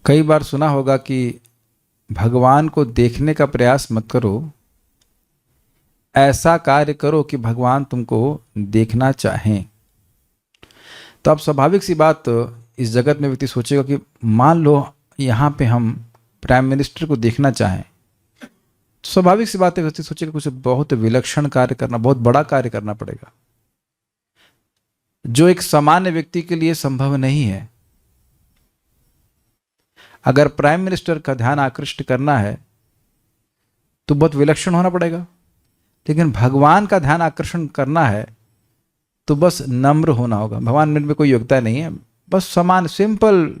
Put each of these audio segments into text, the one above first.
कई बार सुना होगा कि भगवान को देखने का प्रयास मत करो, ऐसा कार्य करो कि भगवान तुमको देखना चाहें। तो अब स्वाभाविक सी बात, इस जगत में व्यक्ति सोचेगा कि मान लो यहाँ पे हम प्राइम मिनिस्टर को देखना चाहें, तो स्वाभाविक सी बात है व्यक्ति सोचेगा कुछ बहुत विलक्षण कार्य करना, बहुत बड़ा कार्य करना पड़ेगा, जो एक सामान्य व्यक्ति के लिए संभव नहीं है। अगर प्राइम मिनिस्टर का ध्यान आकृष्ट करना है तो बहुत विलक्षण होना पड़ेगा, लेकिन भगवान का ध्यान आकर्षण करना है तो बस नम्र होना होगा। भगवान में कोई योग्यता नहीं है, बस समान सिंपल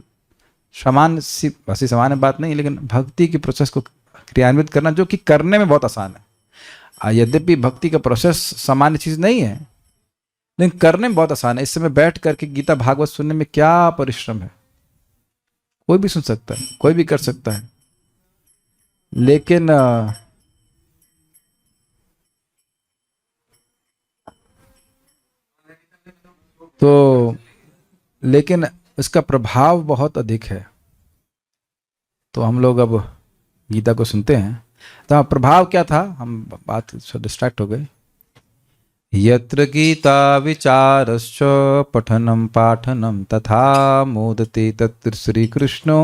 समान सी वैसी सामान्य बात नहीं, लेकिन भक्ति की प्रोसेस को क्रियान्वित करना, जो कि करने में बहुत आसान है। यद्यपि भक्ति का प्रोसेस सामान्य चीज़ नहीं है, लेकिन करने में बहुत आसान है। इस समय बैठ करके गीता भागवत सुनने में क्या परिश्रम है, कोई भी सुन सकता है, कोई भी कर सकता है, लेकिन लेकिन इसका प्रभाव बहुत अधिक है। तो हम लोग अब गीता को सुनते हैं। तो प्रभाव क्या था, हम बात से डिस्ट्रैक्ट हो गए। यत्र गीता विचारश्च पठनम पाठनम तथा मोदते तत्र श्री कृष्णो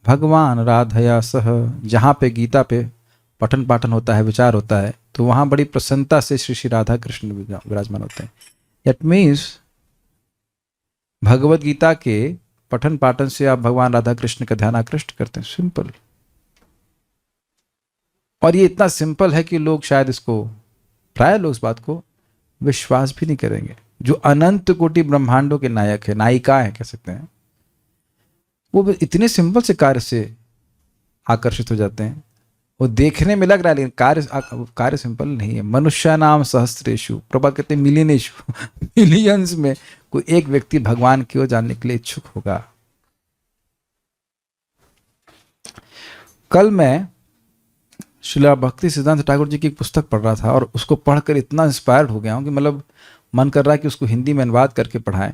भगवान राधया सह। जहाँ पे गीता पे पठन पाठन होता है, विचार होता है, तो वहाँ बड़ी प्रसन्नता से श्री श्री राधा कृष्ण विराजमान होते हैं। इट मीन्स भगवत गीता के पठन पाठन से आप भगवान राधा कृष्ण का ध्यान आकृष्ट करते हैं। सिंपल। और ये इतना सिंपल है कि लोग शायद इसको, प्राय लोग इस बात को विश्वास भी नहीं करेंगे। जो अनंत कोटि ब्रह्मांडों के नायक है, नायिका है कह सकते हैं, वो इतने सिंपल से कार्य से आकर्षित हो जाते हैं। वो देखने में लग रहा है, लेकिन कार्य सिंपल नहीं है। मनुष्य नाम सहस्त्रेशु, प्रभुपाद कहते हैं मिलियनेशु, मिलियंस में कोई एक व्यक्ति भगवान की ओर जानने के लिए इच्छुक होगा। कल मैं श्रीला भक्ति सिद्धांत ठाकुर जी की एक पुस्तक पढ़ रहा था और उसको पढ़कर इतना इंस्पायर्ड हो गया हूँ कि मतलब मन कर रहा है कि उसको हिंदी में अनुवाद करके पढ़ाएं।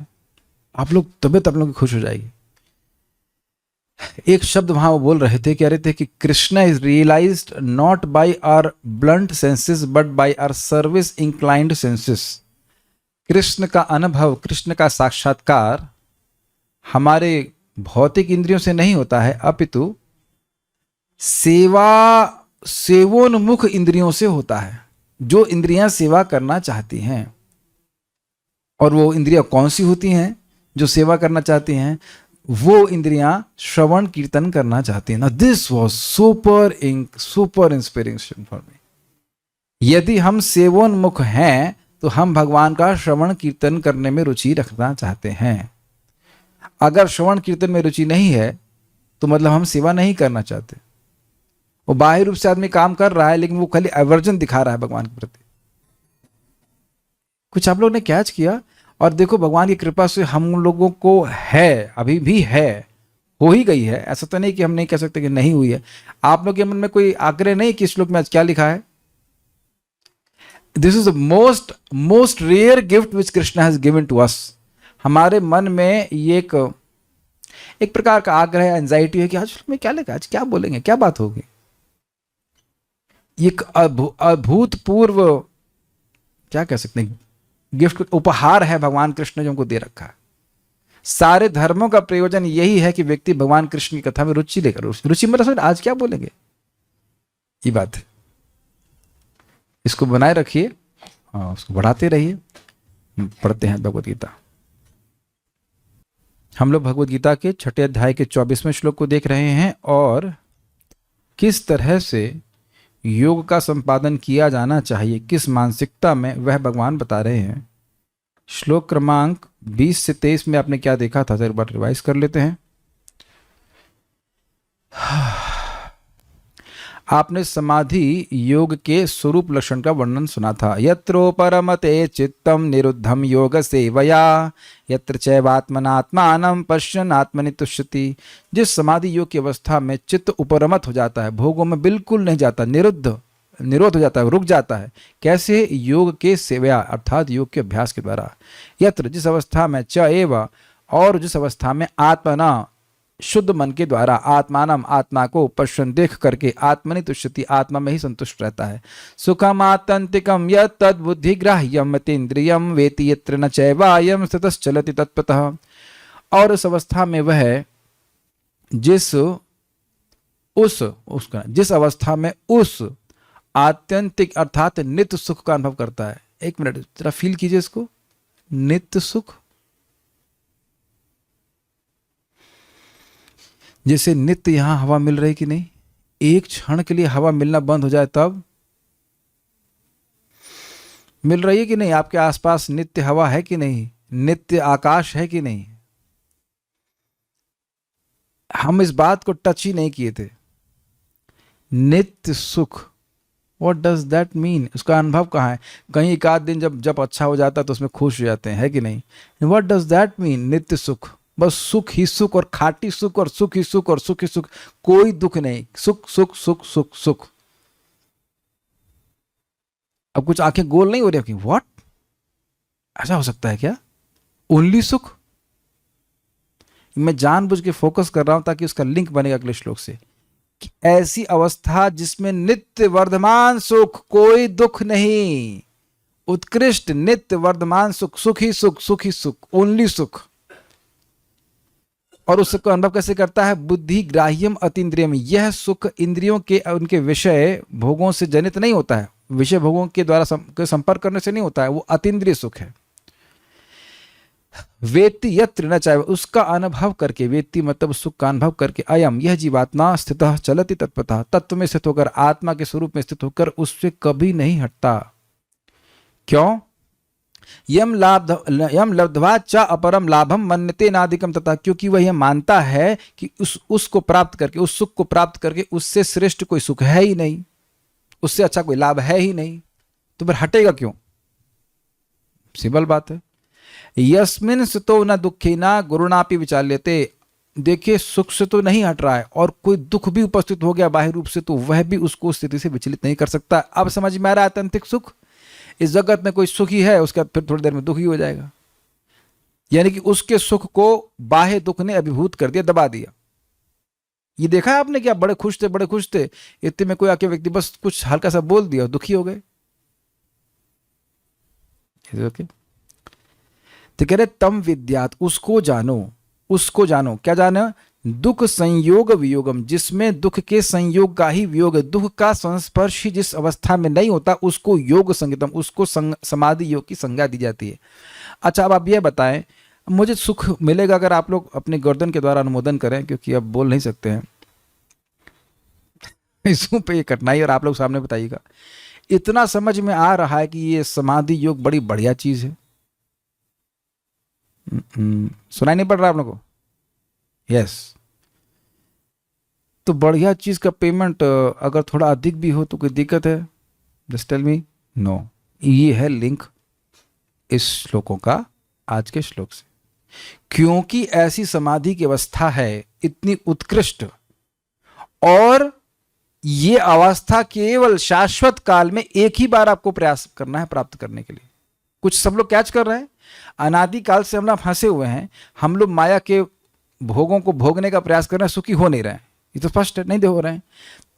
आप लोग तबियत आप लोगों की खुश हो जाएगी। एक शब्द वहां वो बोल रहे थे, कह रहे थे कि Krishna is realised not by our blunt senses but by our service inclined senses. Krishna का अनुभव, कृष्ण का साक्षात्कार हमारे भौतिक इंद्रियों से नहीं होता है, अपितु सेवोन्मुख इंद्रियों से होता है। जो इंद्रियां सेवा करना चाहती हैं, और वो इंद्रियां कौन सी होती हैं जो सेवा करना चाहती हैं? वो इंद्रियां श्रवण कीर्तन करना चाहती हैं ना। This was super inspiration for me. यदि हम सेवोन्मुख हैं तो हम भगवान का श्रवण कीर्तन करने में रुचि रखना चाहते हैं। अगर श्रवण कीर्तन में रुचि नहीं है तो मतलब हम सेवा नहीं करना चाहते। वो बाह्य रूप से आदमी काम कर रहा है, लेकिन वो खाली एवर्जन दिखा रहा है भगवान के प्रति। कुछ आप लोगों ने कैच किया? और देखो, भगवान की कृपा से हम लोगों को है, अभी भी है, हो ही गई है। ऐसा तो नहीं कि हम नहीं कह सकते कि नहीं हुई है। आप लोग के मन में कोई आग्रह नहीं कि श्लोक में आज क्या लिखा है? This is the most rare gift which Krishna has given to us. हमारे मन में ये एक प्रकार का आग्रह, एंजाइटी है कि आज में क्या लिखा, आज क्या बोलेंगे, क्या बात होगी। एक अभूतपूर्व, क्या कह सकते हैं, गिफ्ट, उपहार है भगवान कृष्ण जो हमको दे रखा है। सारे धर्मों का प्रयोजन यही है कि व्यक्ति भगवान कृष्ण की कथा में रुचि लेकर, रुचि मतलब आज क्या बोलेंगे, ये बात है। इसको बनाए रखिए, उसको बढ़ाते रहिए। पढ़ते हैं भगवत गीता। हम लोग भगवत गीता के 6 अध्याय के 24वें श्लोक को देख रहे हैं, और किस तरह से योग का संपादन किया जाना चाहिए, किस मानसिकता में, वह भगवान बता रहे हैं। श्लोक क्रमांक 20 से 23 में आपने क्या देखा था, एक बार रिवाइज कर लेते हैं। आपने समाधि योग के स्वरूप लक्षण का वर्णन सुना था। यत्रो परमते चित्तम निरुद्धम योग सेवया यत्र चैवात्मनात्मानं पश्यन् आत्मनि तुष्यति। जिस समाधि योग की अवस्था में चित्त उपरमत हो जाता है, भोगों में बिल्कुल नहीं जाता, निरोध हो जाता है, रुक जाता है। कैसे? योग के सेवया अर्थात योग के अभ्यास के द्वारा। यत्र जिस अवस्था में, च एव और जिस अवस्था में, आत्मना शुद्ध मन के द्वारा आत्मानम आत्मा को पश्यन् देख करके आत्मनि तुष्यति आत्मा में ही संतुष्ट रहता है। सुखम आत्यंतिकम यत् तद् बुद्धिग्राह्यम मतीन्द्रियम वेति यत्र न चैवायम स्थितश्चलति तत्पतः। और उस अवस्था में वह जिस अवस्था में उस आत्यंतिक अर्थात नित्य सुख का अनुभव करता है। एक मिनट जरा फील कीजिए इसको, नित्य सुख। जैसे नित्य यहां हवा मिल रही कि नहीं, एक क्षण के लिए हवा मिलना बंद हो जाए तब मिल रही है कि नहीं? आपके आसपास नित्य हवा है कि नहीं? नित्य आकाश है कि नहीं? हम इस बात को टच ही नहीं किए थे। नित्य सुख, व्हाट डज दैट मीन? उसका अनुभव कहाँ है? कहीं एक आध दिन जब अच्छा हो जाता है तो उसमें खुश हो जाते हैं, है कि नहीं? What does that mean? नित्य सुख, बस सुख ही सुख और खाटी सुख और सुख ही सुख और सुख ही सुख, कोई दुख नहीं, सुख सुख सुख सुख सुख। अब कुछ आंखें गोल नहीं हो रही आपकी, व्हाट, ऐसा हो सकता है क्या? ओनली सुख? मैं जानबूझ के फोकस कर रहा हूं ताकि उसका लिंक बनेगा अगले श्लोक से, कि ऐसी अवस्था जिसमें नित्य वर्धमान सुख, कोई दुख नहीं, उत्कृष्ट नित्य वर्धमान सुख, सुख ही सुख, सुख ही सुख, ओनली सुख। और उसको अनुभव कैसे करता है? बुद्धि ग्राह्यम अतीन्द्रियम, यह सुख इंद्रियों के उनके विषय भोगों से जनित नहीं होता है, विषय भोगों के द्वारा संपर्क करने से नहीं होता है, वो अतीन्द्रिय सुख है। वेत्ति यत्र न चाहे, उसका अनुभव करके, वेत्ति मतलब सुख का अनुभव करके, अयम यह जीवात्मा स्थितः चलति तत्पतः, तत्व में स्थित होकर, आत्मा के स्वरूप में स्थित होकर उससे कभी नहीं हटता। क्यों? यम लब्ध्वा च अपरम लाभम मन्यते नादिकम तथा, क्योंकि वह यह मानता है कि उसको प्राप्त करके, उस सुख को प्राप्त करके उससे श्रेष्ठ कोई सुख है ही नहीं, उससे अच्छा कोई लाभ है ही नहीं, तो फिर हटेगा क्यों? सिंपल बात है। यस्मिन सुतो न दुखिना गुरुनापि विचाल्यते, देखिए सुख से तो नहीं हट रहा है और कोई दुख भी उपस्थित हो गया बाह्य रूप से तो वह भी उसको स्थिति से विचलित नहीं कर सकता। अब समझ में आ रहा है आत्यंतिक सुख? इस जगत में कोई सुखी है, उसका फिर थोड़ी देर में दुखी हो जाएगा, यानी कि उसके सुख को बाह्य दुख ने अभिभूत कर दिया, दबा दिया। ये देखा है आपने कि आप बड़े खुश थे, बड़े खुश थे, इतने में कोई आके व्यक्ति बस कुछ हल्का सा बोल दिया और दुखी हो गए। ओके, तो कह रहे तम विद्यात, उसको जानो, उसको जानो, क्या जानो? दुख संयोग वियोगम, जिसमें दुख के संयोग का ही वियोग है, दुख का संस्पर्श ही जिस अवस्था में नहीं होता उसको योग संगतम, उसको समाधि योग की संज्ञा दी जाती है। अच्छा, अब आप ये बताएं, मुझे सुख मिलेगा अगर आप लोग अपने गर्दन के द्वारा अनुमोदन करें, क्योंकि अब बोल नहीं सकते हैं इसमें पे ये कठिनाई, और आप लोग सामने बताइएगा। इतना समझ में आ रहा है कि ये समाधि योग बड़ी बढ़िया चीज है। सुनाई नहीं पड़ रहा आप लोगों को? यस। तो बढ़िया चीज का पेमेंट अगर थोड़ा अधिक भी हो तो कोई दिक्कत है? Just tell me. नो। ये है लिंक इस श्लोकों का आज के श्लोक से, क्योंकि ऐसी समाधि की अवस्था है इतनी उत्कृष्ट, और ये अवस्था केवल शाश्वत काल में एक ही बार आपको प्रयास करना है प्राप्त करने के लिए। कुछ सब लोग कैच कर रहे हैं, अनादि काल से हम लोग फंसे हुए हैं, हम लोग माया के भोगों को भोगने का प्रयास कर रहे हैं, सुखी हो नहीं रहे हैं, ये तो स्पष्ट नहीं हो रहे हैं।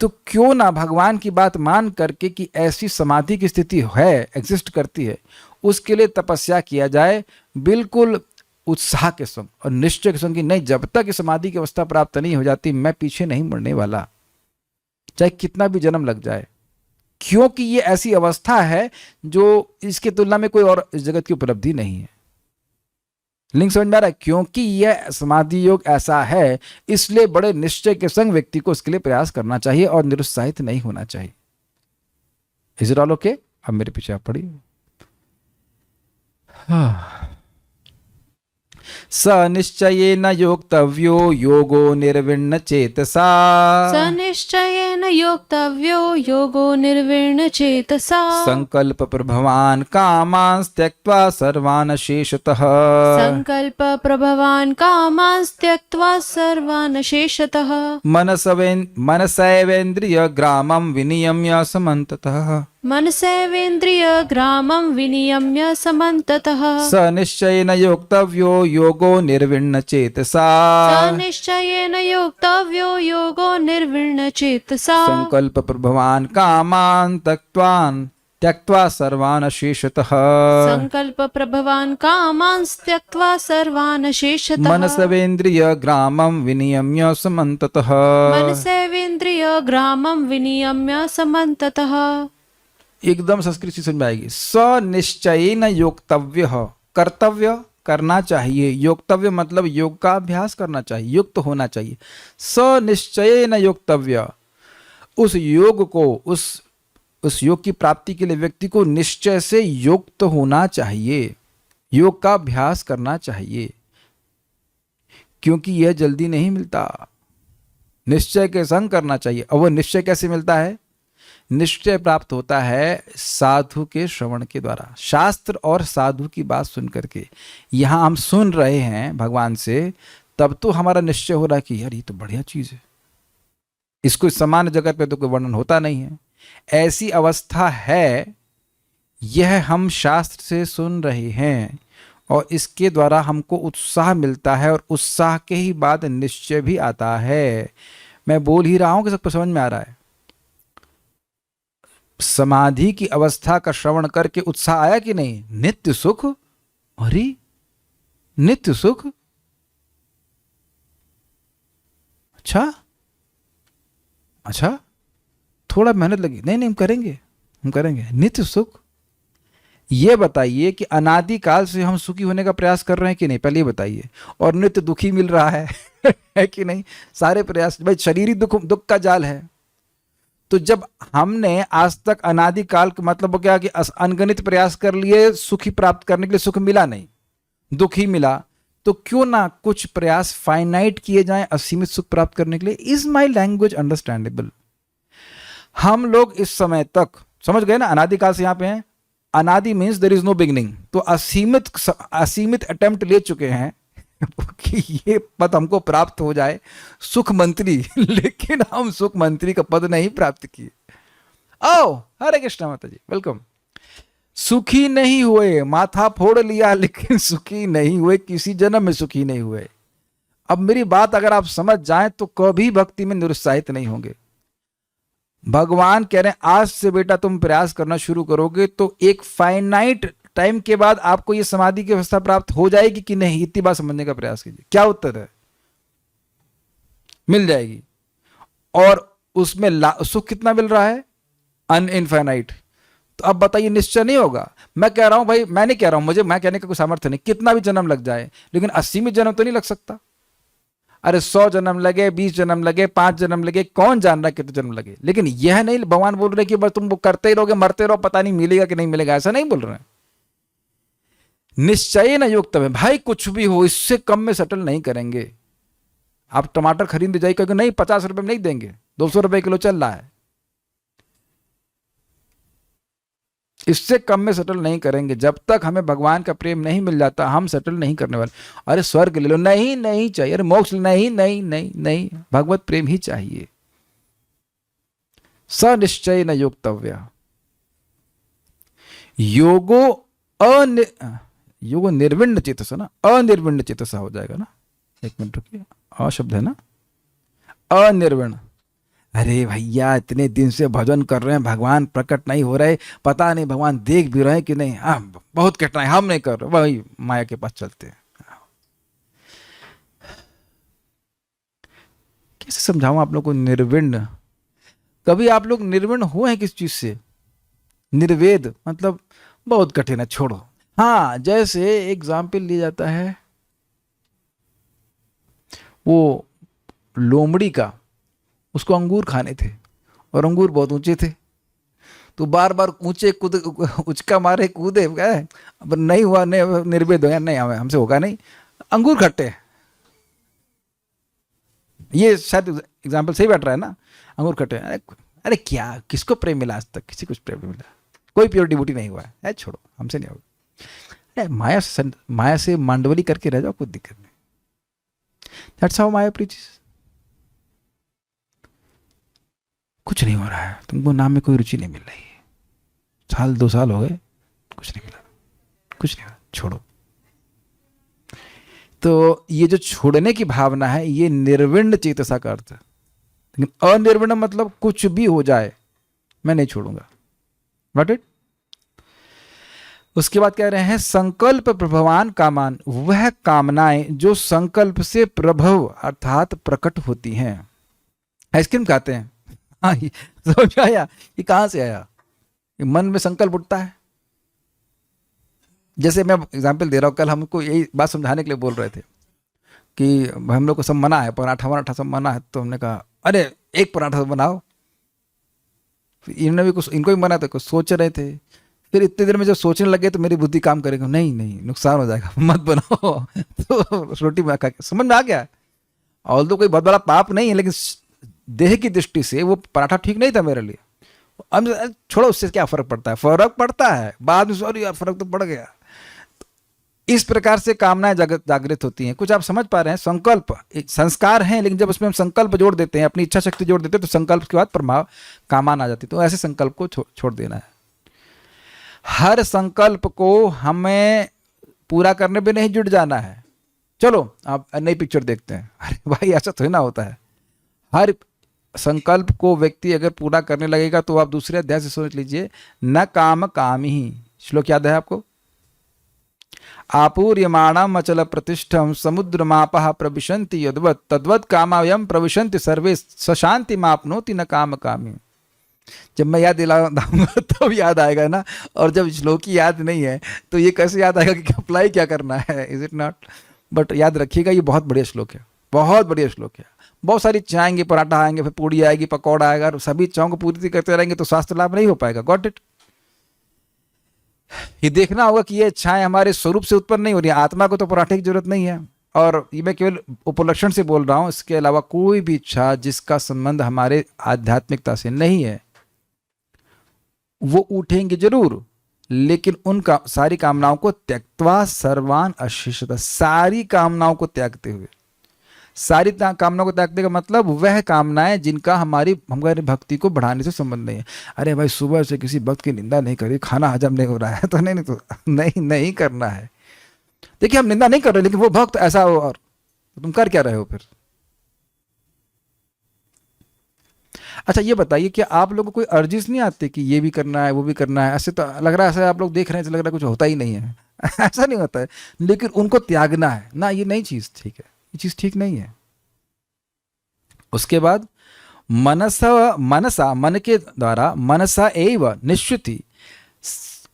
तो क्यों ना भगवान की बात मान करके कि ऐसी समाधि की स्थिति है, एग्जिस्ट करती है, उसके लिए तपस्या किया जाए, बिल्कुल उत्साह के संग और निश्चय के संग कि नहीं, जब तक समाधि की अवस्था प्राप्त नहीं हो जाती मैं पीछे नहीं मुड़ने वाला, चाहे कितना भी जन्म लग जाए, क्योंकि ये ऐसी अवस्था है जो इसके तुलना में कोई और इस जगत की उपलब्धि नहीं है। लिंक समझ में आ रहा है? क्योंकि यह समाधि योग ऐसा है, इसलिए बड़े निश्चय के संग व्यक्ति को इसके लिए प्रयास करना चाहिए और निरुत्साहित नहीं होना चाहिए। Is it all okay? अब मेरे पीछे आप पढ़िए। स निश्चयेन योक्तव्यो योगो निर्विण्ण चेतसा, स निश्चयेन योक्तव्यो योगो निर्विण्ण चेतसा, संकल्प प्रभवान कामान् त्यक्त्वा सर्वान् शेषतः, संकल्प प्रभवान कामान् त्यक्त्वा सर्वान् शेषतः, मनसैवेन्द्रिय ग्रामं विनियम्य समन्ततः, मनसेवेन्द्रियग्रामं विनियम्य समन्ततः स निश्चयेन योक्तव्यो योगो निर्विण्ण चेतसा स निश्चयेन योक्तव्यो योगो निर्विण्णचेतसा संकल्प प्रभवान कामान त्यक्त्वा सर्वान् शेषतः संकल्प प्रभवान कामान् त्यक्त्वा सर्वान् शेषतः मनसवेन्द्रिय ग्रामं विनियम्य समन्ततः मनसेवेन्द्रियग्रामं विनियम्य समन्ततः। एकदम संस्कृत से समझ में आएगी। स निश्चयेन योक्तव्य, कर्तव्य करना चाहिए, योक्तव्य मतलब योग का अभ्यास करना चाहिए, युक्त होना चाहिए। स निश्चयेन योक्तव्य, उस योग को उस योग की प्राप्ति के लिए व्यक्ति को निश्चय से युक्त होना चाहिए, योग का अभ्यास करना चाहिए, क्योंकि यह जल्दी नहीं मिलता, निश्चय के संग करना चाहिए। और वह निश्चय कैसे मिलता है? निश्चय प्राप्त होता है साधु के श्रवण के द्वारा, शास्त्र और साधु की बात सुन करके। यहाँ हम सुन रहे हैं भगवान से, तब तो हमारा निश्चय हो रहा है कि यार ये तो बढ़िया चीज है, इसको सामान्य जगत पे तो कोई वर्णन होता नहीं है। ऐसी अवस्था है, यह हम शास्त्र से सुन रहे हैं और इसके द्वारा हमको उत्साह मिलता है और उत्साह के ही बाद निश्चय भी आता है। मैं बोल ही रहा हूं कि सबको समझ में आ रहा है। समाधि की अवस्था का श्रवण करके उत्साह आया कि नहीं? नित्य सुख, अरे नित्य सुख, अच्छा थोड़ा मेहनत लगी, नहीं हम करेंगे नित्य सुख। ये बताइए कि अनादिकाल से हम सुखी होने का प्रयास कर रहे हैं कि नहीं, पहले ये बताइए। और नित्य दुखी मिल रहा है है कि नहीं? सारे प्रयास, भाई शरीरी दुख का जाल है। तो जब हमने आज तक अनादिकाल का मतलब क्या कि अनगणित प्रयास कर लिए सुखी प्राप्त करने के लिए, सुख मिला नहीं, दुख ही मिला, तो क्यों ना कुछ प्रयास फाइनाइट किए जाएं असीमित सुख प्राप्त करने के लिए? Is my language understandable? हम लोग इस समय तक समझ गए ना, अनादिकाल से यहां पे हैं, अनादि means there is no beginning, तो असीमित अटेम्प्ट ले चुके हैं कि ये पद हमको प्राप्त हो जाए, सुख मंत्री लेकिन हम सुख मंत्री का पद नहीं प्राप्त किए। आओ, हरे कृष्णा माता जी, वेलकम। सुखी नहीं हुए, माथा फोड़ लिया लेकिन सुखी नहीं हुए, किसी जन्म में सुखी नहीं हुए। अब मेरी बात अगर आप समझ जाएं तो कभी भक्ति में निरुत्साहित नहीं होंगे। भगवान कह रहे हैं आज से बेटा तुम प्रयास करना शुरू करोगे तो एक फाइनाइट टाइम के बाद आपको ये समाधि की अवस्था प्राप्त हो जाएगी कि नहीं, इतनी बात समझने का प्रयास कीजिए। क्या उत्तर है? मिल जाएगी। और उसमें सुख कितना मिल रहा है? अनइनफाइनाइट। तो अब बताइए निश्चय नहीं होगा? मैं कह रहा हूं भाई, मैं नहीं कह रहा हूं, मुझे मैं कहने का कोई सामर्थ्य नहीं, कितना भी जन्म लग जाए, लेकिन 80 में जन्म तो नहीं लग सकता। अरे 100 जन्म लगे, 20 जन्म लगे, 5 जन्म लगे, कौन जान रहा है कितने जन्म लगे। लेकिन यह नहीं भगवान बोल रहे कि बस तुम वो करते ही रहोगे, मरते रहो, पता नहीं मिलेगा कि नहीं मिलेगा, ऐसा नहीं बोल रहे हैं। निश्चय न योक्तव्य, भाई कुछ भी हो इससे कम में सेटल नहीं करेंगे। आप टमाटर खरीद जाइए, क्योंकि नहीं 50 रुपए में नहीं देंगे, 200 रुपए किलो चल रहा है, इससे कम में सेटल नहीं करेंगे। जब तक हमें भगवान का प्रेम नहीं मिल जाता हम सेटल नहीं करने वाले। अरे स्वर्ग ले लो, नहीं नहीं चाहिए, अरे मोक्ष नहीं नहीं नहीं नहीं, भगवत प्रेम ही चाहिए। सनिश्चय न योक्तव्य, योगो निर्विण्ण चेतसा ना, अनिर्विण्ण चेतसा हो जाएगा ना। एक मिनट रुकिए, अशब्द है ना, अनिर्विण्ण। अरे भैया इतने दिन से भजन कर रहे हैं, भगवान प्रकट नहीं हो रहे, पता नहीं भगवान देख भी रहे हैं कि नहीं। हाँ बहुत कठिनाई, हम नहीं कर रहे, वही माया के पास चलते हैं। कैसे समझाऊं आप लोग को निर्विण्ण? कभी आप लोग निर्विण्ण हुए हैं किस चीज से? निर्वेद मतलब बहुत कठिन है, छोड़ो। हाँ जैसे एग्जाम्पल लिया जाता है वो लोमड़ी का, उसको अंगूर खाने थे और अंगूर बहुत ऊंचे थे, तो बार बार ऊंचे कूद उचका मारे कूदे, अब नहीं हुआ, निर्वेद हो गया, नहीं हमसे होगा नहीं, अंगूर खट्टे। ये शायद एग्जाम्पल सही बैठ रहा है ना, अंगूर खट्टे। अरे क्या, किसको प्रेम मिला आज तक? किसी कुछ प्रेम नहीं मिला, कोई प्योर डिवोटी नहीं हुआ है, छोड़ो हमसे नहीं होगा। माया से मांडवली करके रह जाओ, कोई दिक्कत नहीं। That's how Maya preaches. कुछ नहीं हो रहा है, तुमको नाम में कोई रुचि नहीं मिल रही है, साल 2 साल हो गए, कुछ नहीं मिला, कुछ नहीं मिला, छोड़ो। तो ये जो छोड़ने की भावना है, ये निर्विण्ण चेतसा का अर्थ है। लेकिन अनिर्विण्ण मतलब कुछ भी हो जाए मैं नहीं छोड़ूंगा। Got it? उसके बाद कह रहे हैं संकल्प प्रभवान कामान, वह कामनाएं जो संकल्प से प्रभव अर्थात प्रकट होती हैं। आइसक्रीम खाते हैं, हाँ, समझ आया ये कहां से आया? ये मन में संकल्प उठता है। जैसे मैं एग्जाम्पल दे रहा हूँ, कल हमको यही बात समझाने के लिए बोल रहे थे कि हम लोग को सब मना है, पराठा वराठा सब मना है, तो हमने कहा अरे एक पराठा बनाओ। इन्होंने भी कुछ, इनको भी मना, तो कुछ सोच रहे थे। फिर इतने देर में जब सोचने लगे तो मेरी बुद्धि काम करेगा, नहीं नहीं नुकसान हो जाएगा, मत बनाओ। तो रोटी में खा के समझ में आ गया। और तो कोई बहुत बड़ा पाप नहीं है, लेकिन देह की दृष्टि से वो पराठा ठीक नहीं था मेरे लिए। अब छोड़ो, उससे क्या फर्क पड़ता है? फर्क पड़ता है बाद में, सॉरी यार फर्क तो पड़ गया। इस प्रकार से कामनाएं जागृत होती हैं। कुछ आप समझ पा रहे हैं? संकल्प एक संस्कार हैं, लेकिन जब उसमें हम संकल्प जोड़ देते हैं, अपनी इच्छा शक्ति जोड़ देते हैं, तो संकल्प के बाद प्रभाव कामान आ जाती है। तो ऐसे संकल्प को छोड़ देना है। हर संकल्प को हमें पूरा करने पे नहीं जुट जाना है। चलो आप नई पिक्चर देखते हैं, अरे भाई ऐसा थोड़ी ना होता है। हर संकल्प को व्यक्ति अगर पूरा करने लगेगा तो आप दूसरे अध्याय से सोच लीजिए, न काम काम ही। श्लोक याद है आपको? आपूर्यमाणम अचल प्रतिष्ठम समुद्रमापः प्रविशन्ति यद्वत् तद्वत् कामायम प्रविशन्ति सर्वे सशांति मापनोति न काम कामी। जब मैं याद दिलाऊंगा तब याद आएगा ना, और जब श्लोक की याद नहीं है तो ये कैसे याद आएगा कि अप्लाई क्या करना है? Is it not? बट याद रखिएगा, ये बहुत बढ़िया श्लोक है, बहुत बढ़िया श्लोक है। बहुत सारी चाय आएंगी, पराठा आएंगे, फिर पूड़ी आएगी, पकौड़ा आएगा, और सभी चायों को पूर्ति करते रहेंगे तो स्वास्थ्य लाभ नहीं हो पाएगा। Got it? ये देखना होगा कि ये इच्छाएं हमारे स्वरूप से उत्पन्न नहीं हो रही है। आत्मा को तो पराठे की जरूरत नहीं है, और ये मैं केवल उपलक्षण से बोल रहा हूं। इसके अलावा कोई भी इच्छा जिसका संबंध हमारे आध्यात्मिकता से नहीं है वो उठेंगे जरूर, लेकिन उनका सारी कामनाओं को त्यक्त्वा सर्वान अशेषतः, सारी कामनाओं को त्यागते हुए। सारी कामनाओं को त्यागने का मतलब वह कामनाएं जिनका हमारी भक्ति को बढ़ाने से संबंध नहीं है। अरे भाई सुबह से किसी भक्त की निंदा नहीं करी, खाना हजम नहीं हो रहा है, तो नहीं तो नहीं करना है। देखिए हम निंदा नहीं कर रहे, लेकिन वो भक्त ऐसा हो, और तुम कर क्या रहे हो फिर? अच्छा ये बताइए, क्या आप लोगों को कोई अर्जिस नहीं आते कि ये भी करना है वो भी करना है? ऐसे तो लग रहा है, ऐसा आप लोग देख रहे हैं, लग रहा है कुछ होता ही नहीं है। ऐसा नहीं होता है, लेकिन उनको त्यागना है ना, ये नई चीज ठीक है, ये चीज ठीक नहीं है। उसके बाद मनसा मन के द्वारा, मनसा एव निश्चिति,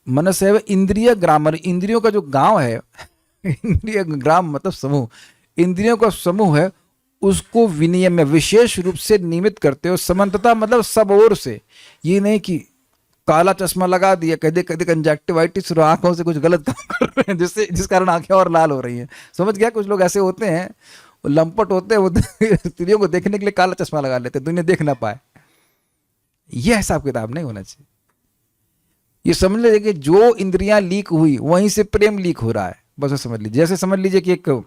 मनस एव इंद्रिय ग्रामर, इंद्रियों का जो गांव है, इंद्रिय ग्राम मतलब समूह, इंद्रियों का समूह है, उसको विनियम में विशेष रूप से नियमित करते हो। समन्तता मतलब सब ओर से, ये नहीं कि काला चश्मा लगा दिया, कदे कदे कंजक्टिवाइटिस और आंखों से कुछ गलत काम कर रहे हैं, जिस कारण आंखें और लाल हो रही हैं। समझ गया? कुछ लोग ऐसे होते हैं, वो लंपट होते हैं, वो स्त्रियों को देखने के लिए काला चश्मा लगा लेते, दुनिया देख ना पाए। यह हिसाब किताब नहीं होना चाहिए। ये समझ लीजिए कि जो इंद्रियां लीक हुई वहीं से प्रेम लीक हो रहा है, बस समझ लीजिए। जैसे समझ लीजिए कि एक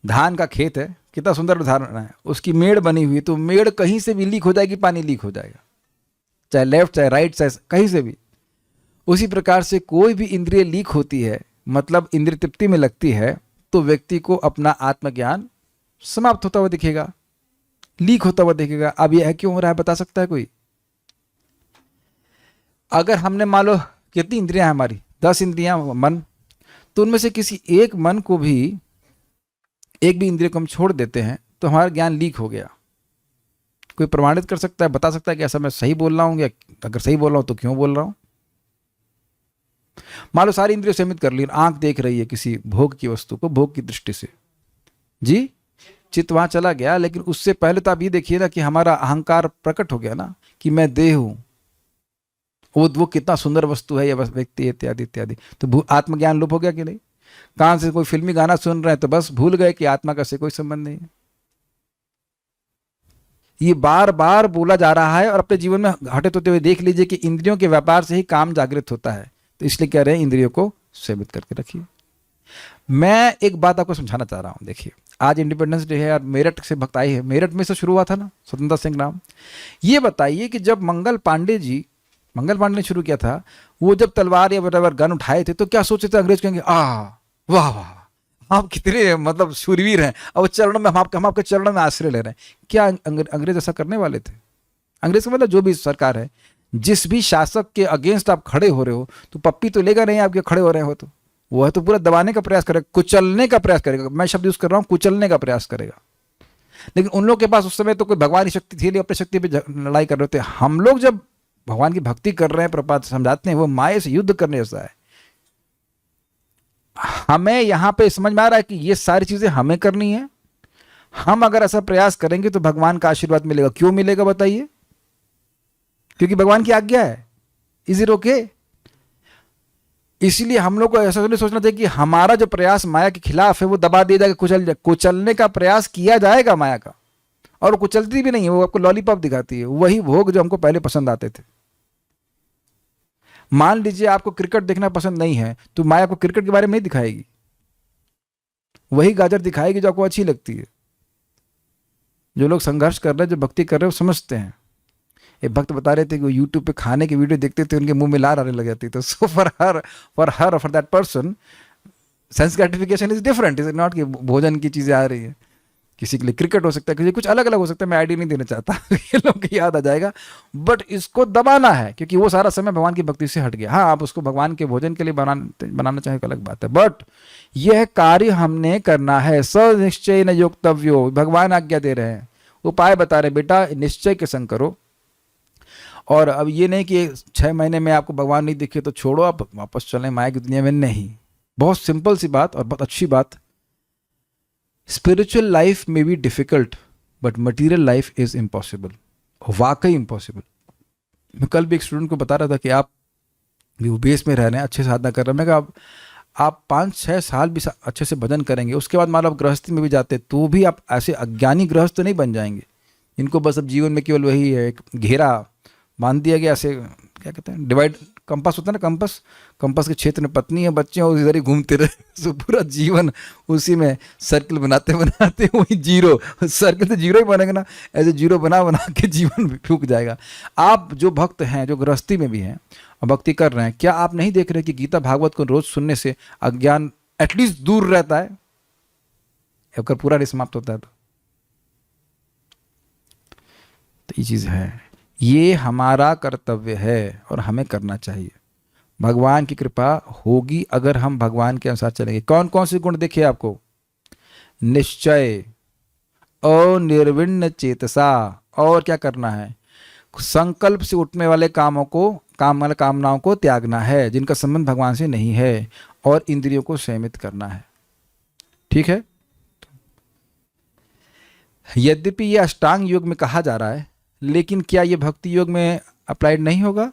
धान का खेत है, कितना सुंदर उदाहरण है, उसकी मेड़ बनी हुई, तो मेड़ कहीं से भी लीक हो जाएगी, पानी लीक हो जाएगा, चाहे लेफ्ट चाहे राइट चाहे कहीं से भी। उसी प्रकार से कोई भी इंद्रिय लीक होती है, मतलब इंद्रिय तृप्ति में लगती है, तो व्यक्ति को अपना आत्मज्ञान समाप्त होता हुआ दिखेगा, लीक होता हुआ दिखेगा। अब यह क्यों हो रहा है बता सकता है कोई? अगर हमने मान लो कितनी इंद्रियां हैं हमारी, 10 इंद्रियां मन, तो उनमें से किसी एक मन को भी, एक भी इंद्रिय को हम छोड़ देते हैं तो हमारा ज्ञान लीक हो गया। कोई प्रमाणित कर सकता है, बता सकता है कि ऐसा मैं सही बोल रहा हूं, या अगर सही बोल रहा हूं तो क्यों बोल रहा हूं? मान लो सारी इंद्रियों सीमित कर ली, आंख देख रही है किसी भोग की वस्तु को, भोग की दृष्टि से, जी चित्त वहां चला गया, लेकिन उससे पहले तो आप ये देखिए ना कि हमारा अहंकार प्रकट हो गया ना, कि मैं देह हूं, वो कितना सुंदर वस्तु है, या व्यक्ति इत्यादि इत्यादि। तो आत्मज्ञान लोप हो गया कि नहीं? कान से कोई फिल्मी गाना सुन रहे हैं तो बस भूल गए कि आत्मा का से कोई संबंध नहीं है। ये बार बार बोला जा रहा है, और अपने जीवन में घटित होते हुए देख लीजिए कि इंद्रियों के व्यापार से ही काम जागृत होता है। तो इसलिए कह रहे हैं इंद्रियों को सीमित करके रखिए। मैं एक बात आपको समझाना चाह रहा हूं। देखिए आज इंडिपेंडेंस डे है, और मेरठ से भक्त आई है, मेरठ में से शुरू हुआ था ना स्वतंत्रता संग्राम। ये बताइए कि जब मंगल पांडे जी मंगल पांडे ने शुरू किया था, वो जब तलवार या वटेवर गन उठाए थे तो क्या सोचे थे अंग्रेज कहेंगे वाह वाह आप कितने मतलब शूरवीर हैं, अब चरणों में हम आपके चरणों में आश्रय ले रहे हैं। क्या अंग्रेज ऐसा करने वाले थे? अंग्रेज का मतलब जो भी सरकार है, जिस भी शासक के अगेंस्ट आप खड़े हो रहे हो तो पप्पी तो लेगा नहीं आपके खड़े हो रहे हो तो, वह तो पूरा दबाने का प्रयास करेगा, कुचलने का प्रयास करेगा। मैं शब्द यूज कर रहा हूं, कुचलने का प्रयास करेगा। लेकिन उन लोग के पास उस समय तो कोई भगवान की शक्ति थी नहीं, अपनी शक्ति पे लड़ाई कर रहे थे। हम लोग जब भगवान की भक्ति कर रहे हैं, प्रपात समझाते हैं, वो माया से युद्ध करने जैसा है। हमें यहां पे समझ में आ रहा है कि ये सारी चीजें हमें करनी है। हम अगर ऐसा प्रयास करेंगे तो भगवान का आशीर्वाद मिलेगा। क्यों मिलेगा बताइए? क्योंकि भगवान की आज्ञा है। Is it okay? इसलिए हम लोग को ऐसा नहीं सोचना चाहिए कि हमारा जो प्रयास माया के खिलाफ है वो दबा दिया जाएगा, कुचलने का प्रयास किया जाएगा माया का। और वो कुचलती भी नहीं है, वो आपको लॉलीपॉप दिखाती है, वही भोग जो हमको पहले पसंद आते थे। मान लीजिए आपको क्रिकेट देखना पसंद नहीं है तो माया को क्रिकेट के बारे में नहीं दिखाएगी, वही गाजर दिखाएगी जो आपको अच्छी लगती है। जो लोग संघर्ष कर रहे हैं, जो भक्ति कर रहे हैं, वो समझते हैं। एक भक्त बता रहे थे कि वो यूट्यूब पे खाने की वीडियो देखते थे, उनके मुंह में लार आने लग जाती। तो so for that person sense gratification is different, is not कि भोजन की चीजें आ रही है। किसी के लिए क्रिकेट हो सकता है, किसी कुछ अलग अलग हो सकता है। मैं आईडी नहीं देना चाहता ये लोग को याद आ जाएगा, बट इसको दबाना है क्योंकि वो सारा समय भगवान की भक्ति से हट गया। हाँ, आप उसको भगवान के भोजन के लिए बनाना चाहे अलग बात है, बट यह कार्य हमने करना है। सनिश्चय न योक्तव्यो, भगवान आज्ञा दे रहे हैं, उपाय बता रहे, बेटा निश्चय के संग करो। और अब ये नहीं कि 6 महीने में आपको भगवान नहीं दिखे तो छोड़ो, आप वापस चलें माया की दुनिया में। नहीं, बहुत सिंपल सी बात और बहुत अच्छी बात। स्पिरिचुअल लाइफ में be difficult but material life is impossible, वाकई इम्पॉसिबल। मैं कल भी एक स्टूडेंट को बता रहा था कि आप भी बेस में रह रहे हैं, अच्छे साधना कर रहे हैं। मैं कहा आप 5-6 साल भी अच्छे से भजन करेंगे, उसके बाद मान लो आप गृहस्थी में भी जाते तो भी आप ऐसे अज्ञानी गृहस्थ नहीं बन जाएंगे। इनको बस अब जीवन में केवल वही है, एक घेरा बांध दिया गया, ऐसे क्या कहते हैं डिवाइड, कंपास होता है ना, कंपास के क्षेत्र में पत्नी है, बच्चे हैं, उधर ही घूमते रहे। तो पूरा जीवन उसी में सर्कल बनाते बनाते वही जीरो, सर्कल तो जीरो ही बनेगा ना, ऐसे जीरो बना बना के जीवन रुक जाएगा। आप जो भक्त हैं, जो गृहस्थी में भी हैं और भक्ति कर रहे हैं, क्या आप नहीं देख रहे कि गीता भागवत को रोज सुनने से अज्ञान एटलीस्ट दूर रहता है, अगर पूरा नहीं समाप्त होता है तो ये चीज है। ये हमारा कर्तव्य है और हमें करना चाहिए। भगवान की कृपा होगी अगर हम भगवान के अनुसार चलेंगे। कौन कौन से गुण दिखे आपको? निश्चय, अनिर्विण्ण चेतसा, और क्या करना है? संकल्प से उठने वाले कामनाओं को त्यागना है जिनका संबंध भगवान से नहीं है, और इंद्रियों को संयमित करना है। ठीक है? यद्यपि यह अष्टांग योग में कहा जा रहा है, लेकिन क्या ये भक्ति योग में अप्लाइड नहीं होगा?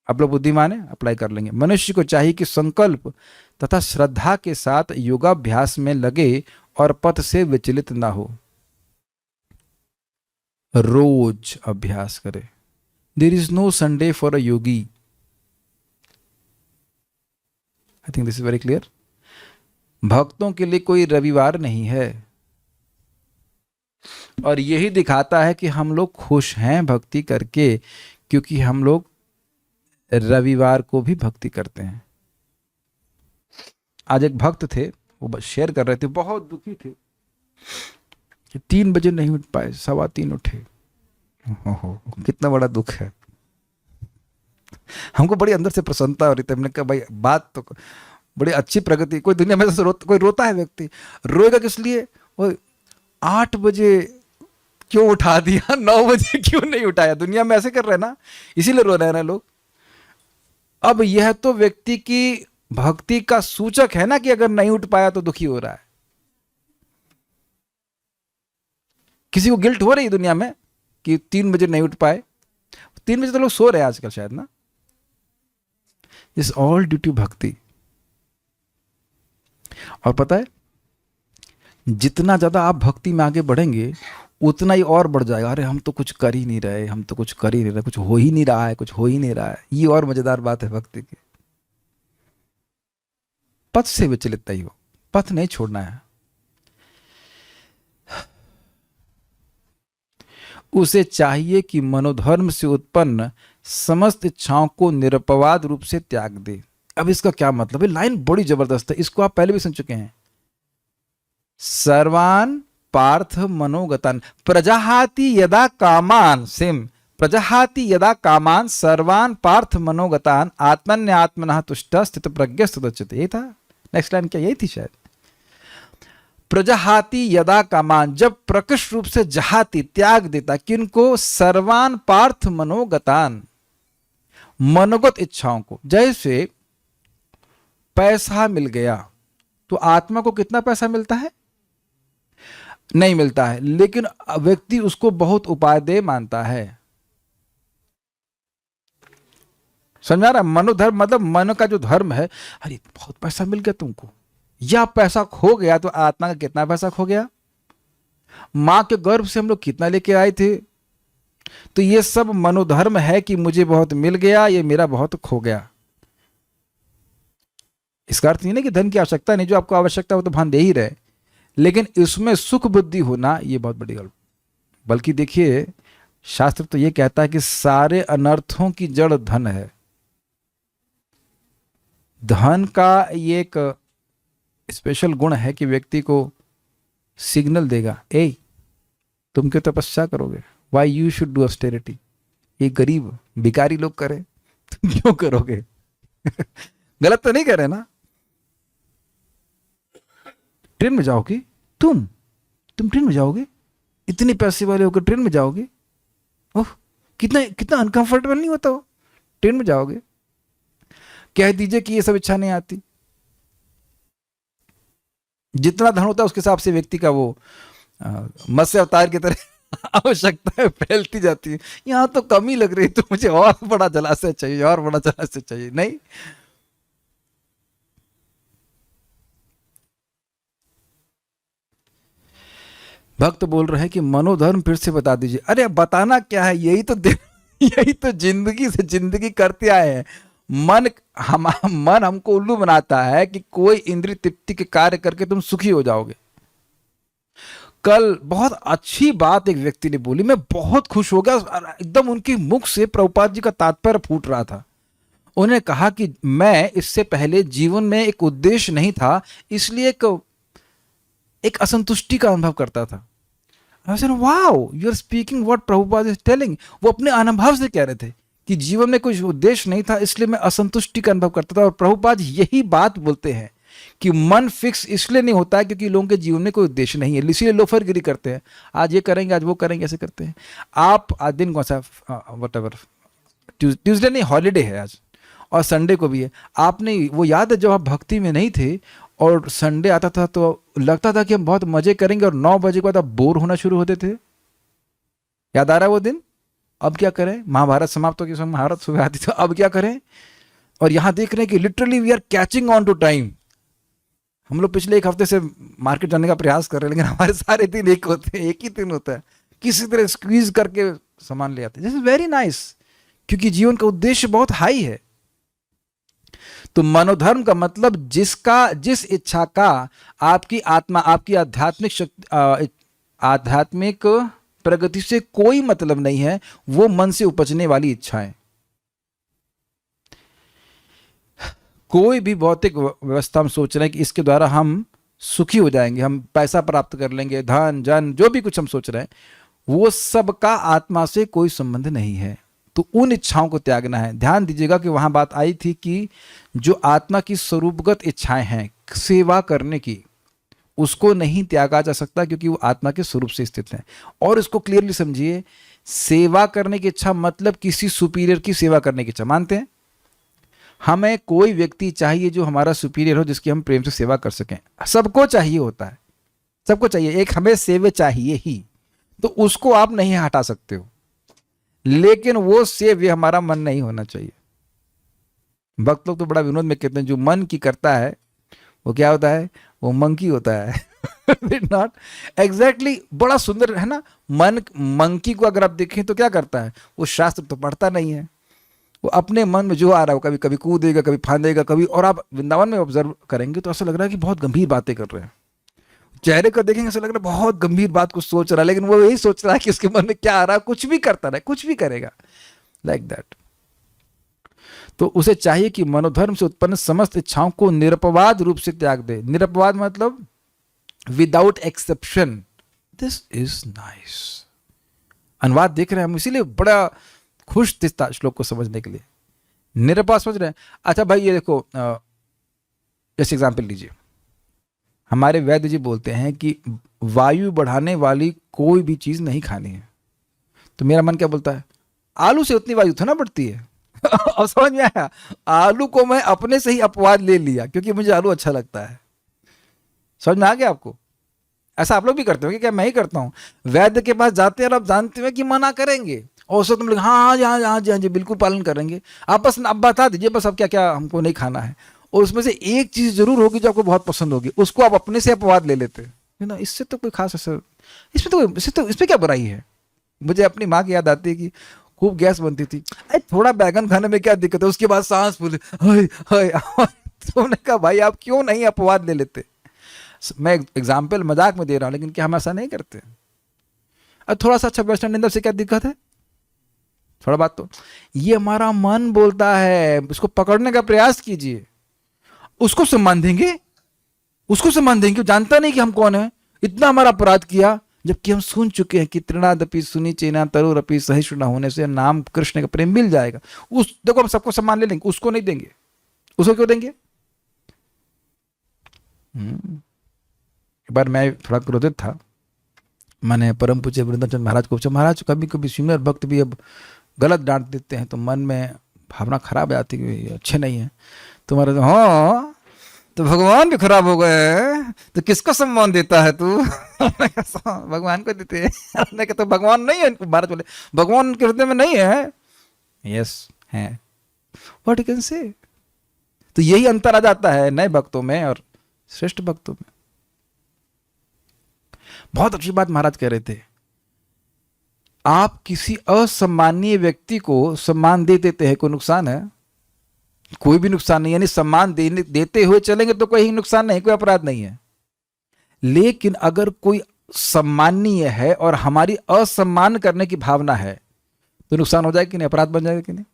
आप लोग बुद्धिमान है, अप्लाई कर लेंगे। मनुष्य को चाहिए कि संकल्प तथा श्रद्धा के साथ योगाभ्यास में लगे और पथ से विचलित ना हो। रोज अभ्यास करे। There is no Sunday for a yogi. I think this is very clear. भक्तों के लिए कोई रविवार नहीं है, और यही दिखाता है कि हम लोग खुश हैं भक्ति करके, क्योंकि हम लोग रविवार को भी भक्ति करते हैं। आज एक भक्त थे, वो शेयर कर रहे थे, बहुत दुखी थे कि 3 बजे नहीं उठ पाए, 3:15 उठे। कितना बड़ा दुख है। हमको बड़ी अंदर से प्रसन्नता हो रही थी। हमने कहा भाई बात तो बड़ी अच्छी प्रगति। कोई दुनिया में कोई रोता है, व्यक्ति रोएगा किस लिए? वो 8 बजे क्यों उठा दिया, 9 बजे क्यों नहीं उठाया? दुनिया में ऐसे कर रहे हैं ना, इसीलिए रो रहे हैं लोग। अब यह तो व्यक्ति की भक्ति का सूचक है ना कि अगर नहीं उठ पाया तो दुखी हो रहा है। किसी को गिल्ट हो रही है दुनिया में कि 3 बजे नहीं उठ पाए? 3 बजे तो लोग सो रहे हैं आजकल शायद ना। दिस ऑल ड्यू टू भक्ति। और पता है, जितना ज्यादा आप भक्ति में आगे बढ़ेंगे उतना ही और बढ़ जाएगा। अरे हम तो कुछ कर ही नहीं रहे, हम तो कुछ कर ही नहीं रहे, कुछ हो ही नहीं रहा है, कुछ हो ही नहीं रहा है। ये और मजेदार बात है भक्ति की। पथ से विचलित नहीं हो, पथ नहीं छोड़ना है। उसे चाहिए कि मनोधर्म से उत्पन्न समस्त इच्छाओं को निरपवाद रूप से त्याग दे। अब इसका क्या मतलब है? लाइन बड़ी जबरदस्त है, इसको आप पहले भी सुन चुके हैं। सर्वान पार्थ मनोगतान प्रजाहाति यदा कामान, सेम, प्रजाहाति यदा कामान सर्वान पार्थ मनोगतान आत्मन्यात्मनः तुष्टः स्थित प्रज्ञः सदच्यते। ये था नेक्स्ट लाइन, क्या यही थी शायद? प्रजाहाति यदा कामान, जब प्रकृष्ट रूप से जहाती त्याग देता, किनको? सर्वान पार्थ मनोगतान, मनोगत इच्छाओं को। जैसे पैसा मिल गया तो आत्मा को कितना पैसा मिलता है? नहीं मिलता है, लेकिन व्यक्ति उसको बहुत उपादेय मानता है। समझा रहा? मनोधर्म मतलब मन का जो धर्म है, अरे बहुत पैसा मिल गया तुमको, या पैसा खो गया तो आत्मा का कितना पैसा खो गया, मां के गर्भ से हम लोग कितना लेके आए थे, तो ये सब मनोधर्म है कि मुझे बहुत मिल गया, ये मेरा बहुत खो गया। इसका अर्थ नहीं है कि धन की आवश्यकता नहीं, जो आपको आवश्यकता हो तो भान दे ही रहे, लेकिन इसमें सुख बुद्धि होना ये बहुत बड़ी गलत। बल्कि देखिए शास्त्र तो ये कहता है कि सारे अनर्थों की जड़ धन है। धन का ये एक स्पेशल गुण है कि व्यक्ति को सिग्नल देगा, ए तुम क्यों तपस्या करोगे, why you should do austerity. ये गरीब भिखारी लोग करें, तुम क्यों करोगे? गलत तो नहीं करे ना? ट्रेन में जाओगे तुम ट्रेन में जाओगे, इतने पैसे वाले होकर ट्रेन में जाओगे, ओह कितना कितना अनकंफर्टेबल नहीं होता हो? ट्रेन में जाओगे, कह दीजिए कि ये सब इच्छा नहीं आती। जितना धन होता है उसके हिसाब से व्यक्ति का वो मत्स्य अवतार की तरह आवश्यकताएं फैलती जाती है। यहां तो कमी लग रही, तो मुझे और बड़ा जलाशय चाहिए, और बड़ा जलाशय चाहिए। नहीं, भक्त बोल रहे हैं कि मनोधर्म फिर से बता दीजिए। अरे बताना क्या है, यही तो जिंदगी से जिंदगी करते आए हैं। मन हमको उल्लू बनाता है कि कोई इंद्रिय तृप्ति के कार्य करके तुम सुखी हो जाओगे। कल बहुत अच्छी बात एक व्यक्ति ने बोली, मैं बहुत खुश हो गया, एकदम उनके मुख से प्रभुपाद जी का तात्पर्य फूट रहा था। उन्होंने कहा कि मैं इससे पहले जीवन में एक उद्देश्य नहीं था, इसलिए एक असंतुष्टि का अनुभव करता था। Wow, you are speaking what Prabhupada is telling. वो अपने अनुभव से कह रहे थे कि जीवन में कोई उद्देश्य नहीं था, इसलिए मैं असंतुष्टि का अनुभव करता था। और प्रभुपाद यही बात बोलते हैं कि मन फिक्स इसलिए नहीं होता है क्योंकि लोगों के जीवन में कोई उद्देश्य नहीं है, इसलिए लोफरगिरी करते हैं। आज ये करेंगे, आज वो करेंगे, ऐसे करते हैं। आप आज दिन कौन सा, वट एवर, ट्यूजडे नहीं, हॉलीडे है आज, और संडे को भी है। आपने वो याद है जब आप भक्ति में नहीं थे और संडे आता था तो लगता था कि हम बहुत मजे करेंगे, और 9 बजे के बाद आप बोर होना शुरू होते थे? याद आ रहा है वो दिन? अब क्या करें, महाभारत समाप्त हो गई, महाभारत सुबह आती, तो अब क्या करें? और यहां देख रहे हैं कि literally we are catching on to time. हम लोग पिछले 1 हफ्ते से मार्केट जाने का प्रयास कर रहे हैं, लेकिन हमारे सारे दिन एक होते हैं, एक ही दिन होता है, किसी तरह स्क्वीज करके सामान ले आते हैं। दिस इज वेरी नाइस, क्योंकि जीवन का उद्देश्य बहुत हाई है। तो मनोधर्म का मतलब जिस इच्छा का आपकी आत्मा, आपकी आध्यात्मिक शक्ति, आध्यात्मिक प्रगति से कोई मतलब नहीं है, वो मन से उपजने वाली इच्छाएं। कोई भी भौतिक व्यवस्था हम सोच रहे हैं कि इसके द्वारा हम सुखी हो जाएंगे, हम पैसा प्राप्त कर लेंगे, धन जन जो भी कुछ हम सोच रहे हैं, वो सब का आत्मा से कोई संबंध नहीं है। तो उन इच्छाओं को त्यागना है। ध्यान दीजिएगा कि वहां बात आई थी कि जो आत्मा की स्वरूपगत इच्छाएं हैं सेवा करने की, उसको नहीं त्यागा जा सकता क्योंकि वो आत्मा के स्वरूप से स्थित है। और इसको क्लियरली समझिए, सेवा करने की इच्छा मतलब किसी सुपीरियर की सेवा करने की इच्छा। मानते हैं हमें कोई व्यक्ति चाहिए जो हमारा सुपीरियर हो, जिसकी हम प्रेम से सेवा कर सकें। सबको चाहिए होता है, सबको चाहिए, एक हमें सेवा चाहिए ही, तो उसको आप नहीं हटा सकते हो, लेकिन वो सेव्य हमारा मन नहीं होना चाहिए। भक्त लोग तो बड़ा विनोद में कहते हैं, जो मन की करता है वो क्या होता है, वो मंकी होता है। नॉट एग्जैक्टली, बड़ा सुंदर है ना। मंकी को अगर आप देखें तो क्या करता है, वो शास्त्र तो पढ़ता नहीं है, वो अपने मन में जो आ रहा है वो कभी कभी कूदेगा, कभी फांदेगा, कभी। और आप वृंदावन में ऑब्जर्व करेंगे तो ऐसा लग रहा है कि बहुत गंभीर बातें कर रहे हैं, चेहरे को देखेंगे ऐसा लग रहा है बहुत गंभीर बात को सोच रहा है, लेकिन वो यही सोच रहा है कि उसके मन में क्या आ रहा है, कुछ भी करता रहे, कुछ भी करेगा, लाइक दैट। तो उसे चाहिए कि मनोधर्म से उत्पन्न समस्त इच्छाओं को निरपवाद रूप से त्याग दे। निरपवाद मतलब without exception. This is nice. अनुवाद देख रहे हैं हम, इसीलिए बड़ा खुश थे इस श्लोक को समझने के लिए। निरपवाद समझ रहे हैं? अच्छा भाई ये देखो, जैसे एग्जाम्पल लीजिए, हमारे वैद्य जी बोलते हैं कि वायु बढ़ाने वाली कोई भी चीज नहीं खानी है। तो मेरा मन क्या बोलता है, आलू से उतनी वायु थोड़ा बढ़ती है। और समझ में आया, आलू को मैं अपने से ही अपवाद ले लिया क्योंकि मुझे आलू अच्छा लगता है। समझ में आ गया आपको? ऐसा आप लोग भी करते हो क्या? मैं ही करता हूँ। वैद्य के पास जाते हैं और आप जानते हो कि मना करेंगे, और उसको तुम लोग हाँ हाँ हाँ हाँ जी हाँ जी बिल्कुल पालन करेंगे। आप बस आप बता दीजिए बस अब क्या क्या हमको नहीं खाना है, और उसमें से एक चीज जरूर होगी जो आपको बहुत पसंद होगी, उसको आप अपने से अपवाद ले लेते है ना। इससे तो कोई खास असर, इसमें क्या बुराई है? मुझे अपनी माँ की याद आती है कि खूब गैस बनती थी, अरे थोड़ा बैगन खाने में क्या दिक्कत है, उसके बाद सांस फूले, हाय हाय। तुमने कहा भाई आप क्यों नहीं अपवाद ले लेते? मैं एग्जाम्पल मजाक में दे रहा हूं, लेकिन क्या हम ऐसा नहीं करते? अब थोड़ा सा अच्छा वेस्टर्न डिनर से क्या दिक्कत है? थोड़ा बात तो ये हमारा मन बोलता है, उसको पकड़ने का प्रयास कीजिए। उसको सम्मान देंगे, उसको सम्मान देंगे, जानता नहीं कि हम कौन है, इतना हमारा अपराध किया, जबकि हम सुन चुके हैं कि तृणादपि सुनी चेना तरुरपि सहिष्णु होने से नाम कृष्ण का प्रेम मिल जाएगा। उस देखो हम सबको सम्मान ले लेंगे, उसको नहीं देंगे। उसको क्यों देंगे? एक बार मैं थोड़ा क्रोधित था, मैंने परम पूज्य वृंदावन महाराज को पूछा, महाराज कभी कभी सीनियर भक्त भी अब गलत डांट देते हैं तो मन में भावना खराब आती है, अच्छे नहीं है। तो महाराज हाँ तो भगवान भी खराब हो गए तो किसको सम्मान देता है तू? भगवान को देते हैं। हमने कहा तो भगवान नहीं है। महाराज बोले भगवान उनके हृदय में नहीं है। यस है, व्हाट यू कैन से। तो यही अंतर आ जाता है नए भक्तों में और श्रेष्ठ भक्तों में। बहुत अच्छी बात महाराज कह रहे थे, आप किसी असम्मानीय व्यक्ति को सम्मान दे देते हैं, कोई नुकसान है? कोई भी नुकसान नहीं, यानी सम्मान देते हुए चलेंगे तो कोई नुकसान नहीं, कोई अपराध नहीं है। लेकिन अगर कोई सम्मानीय है और हमारी असम्मान करने की भावना है तो नुकसान हो जाएगा कि नहीं, अपराध बन जाएगा कि नहीं?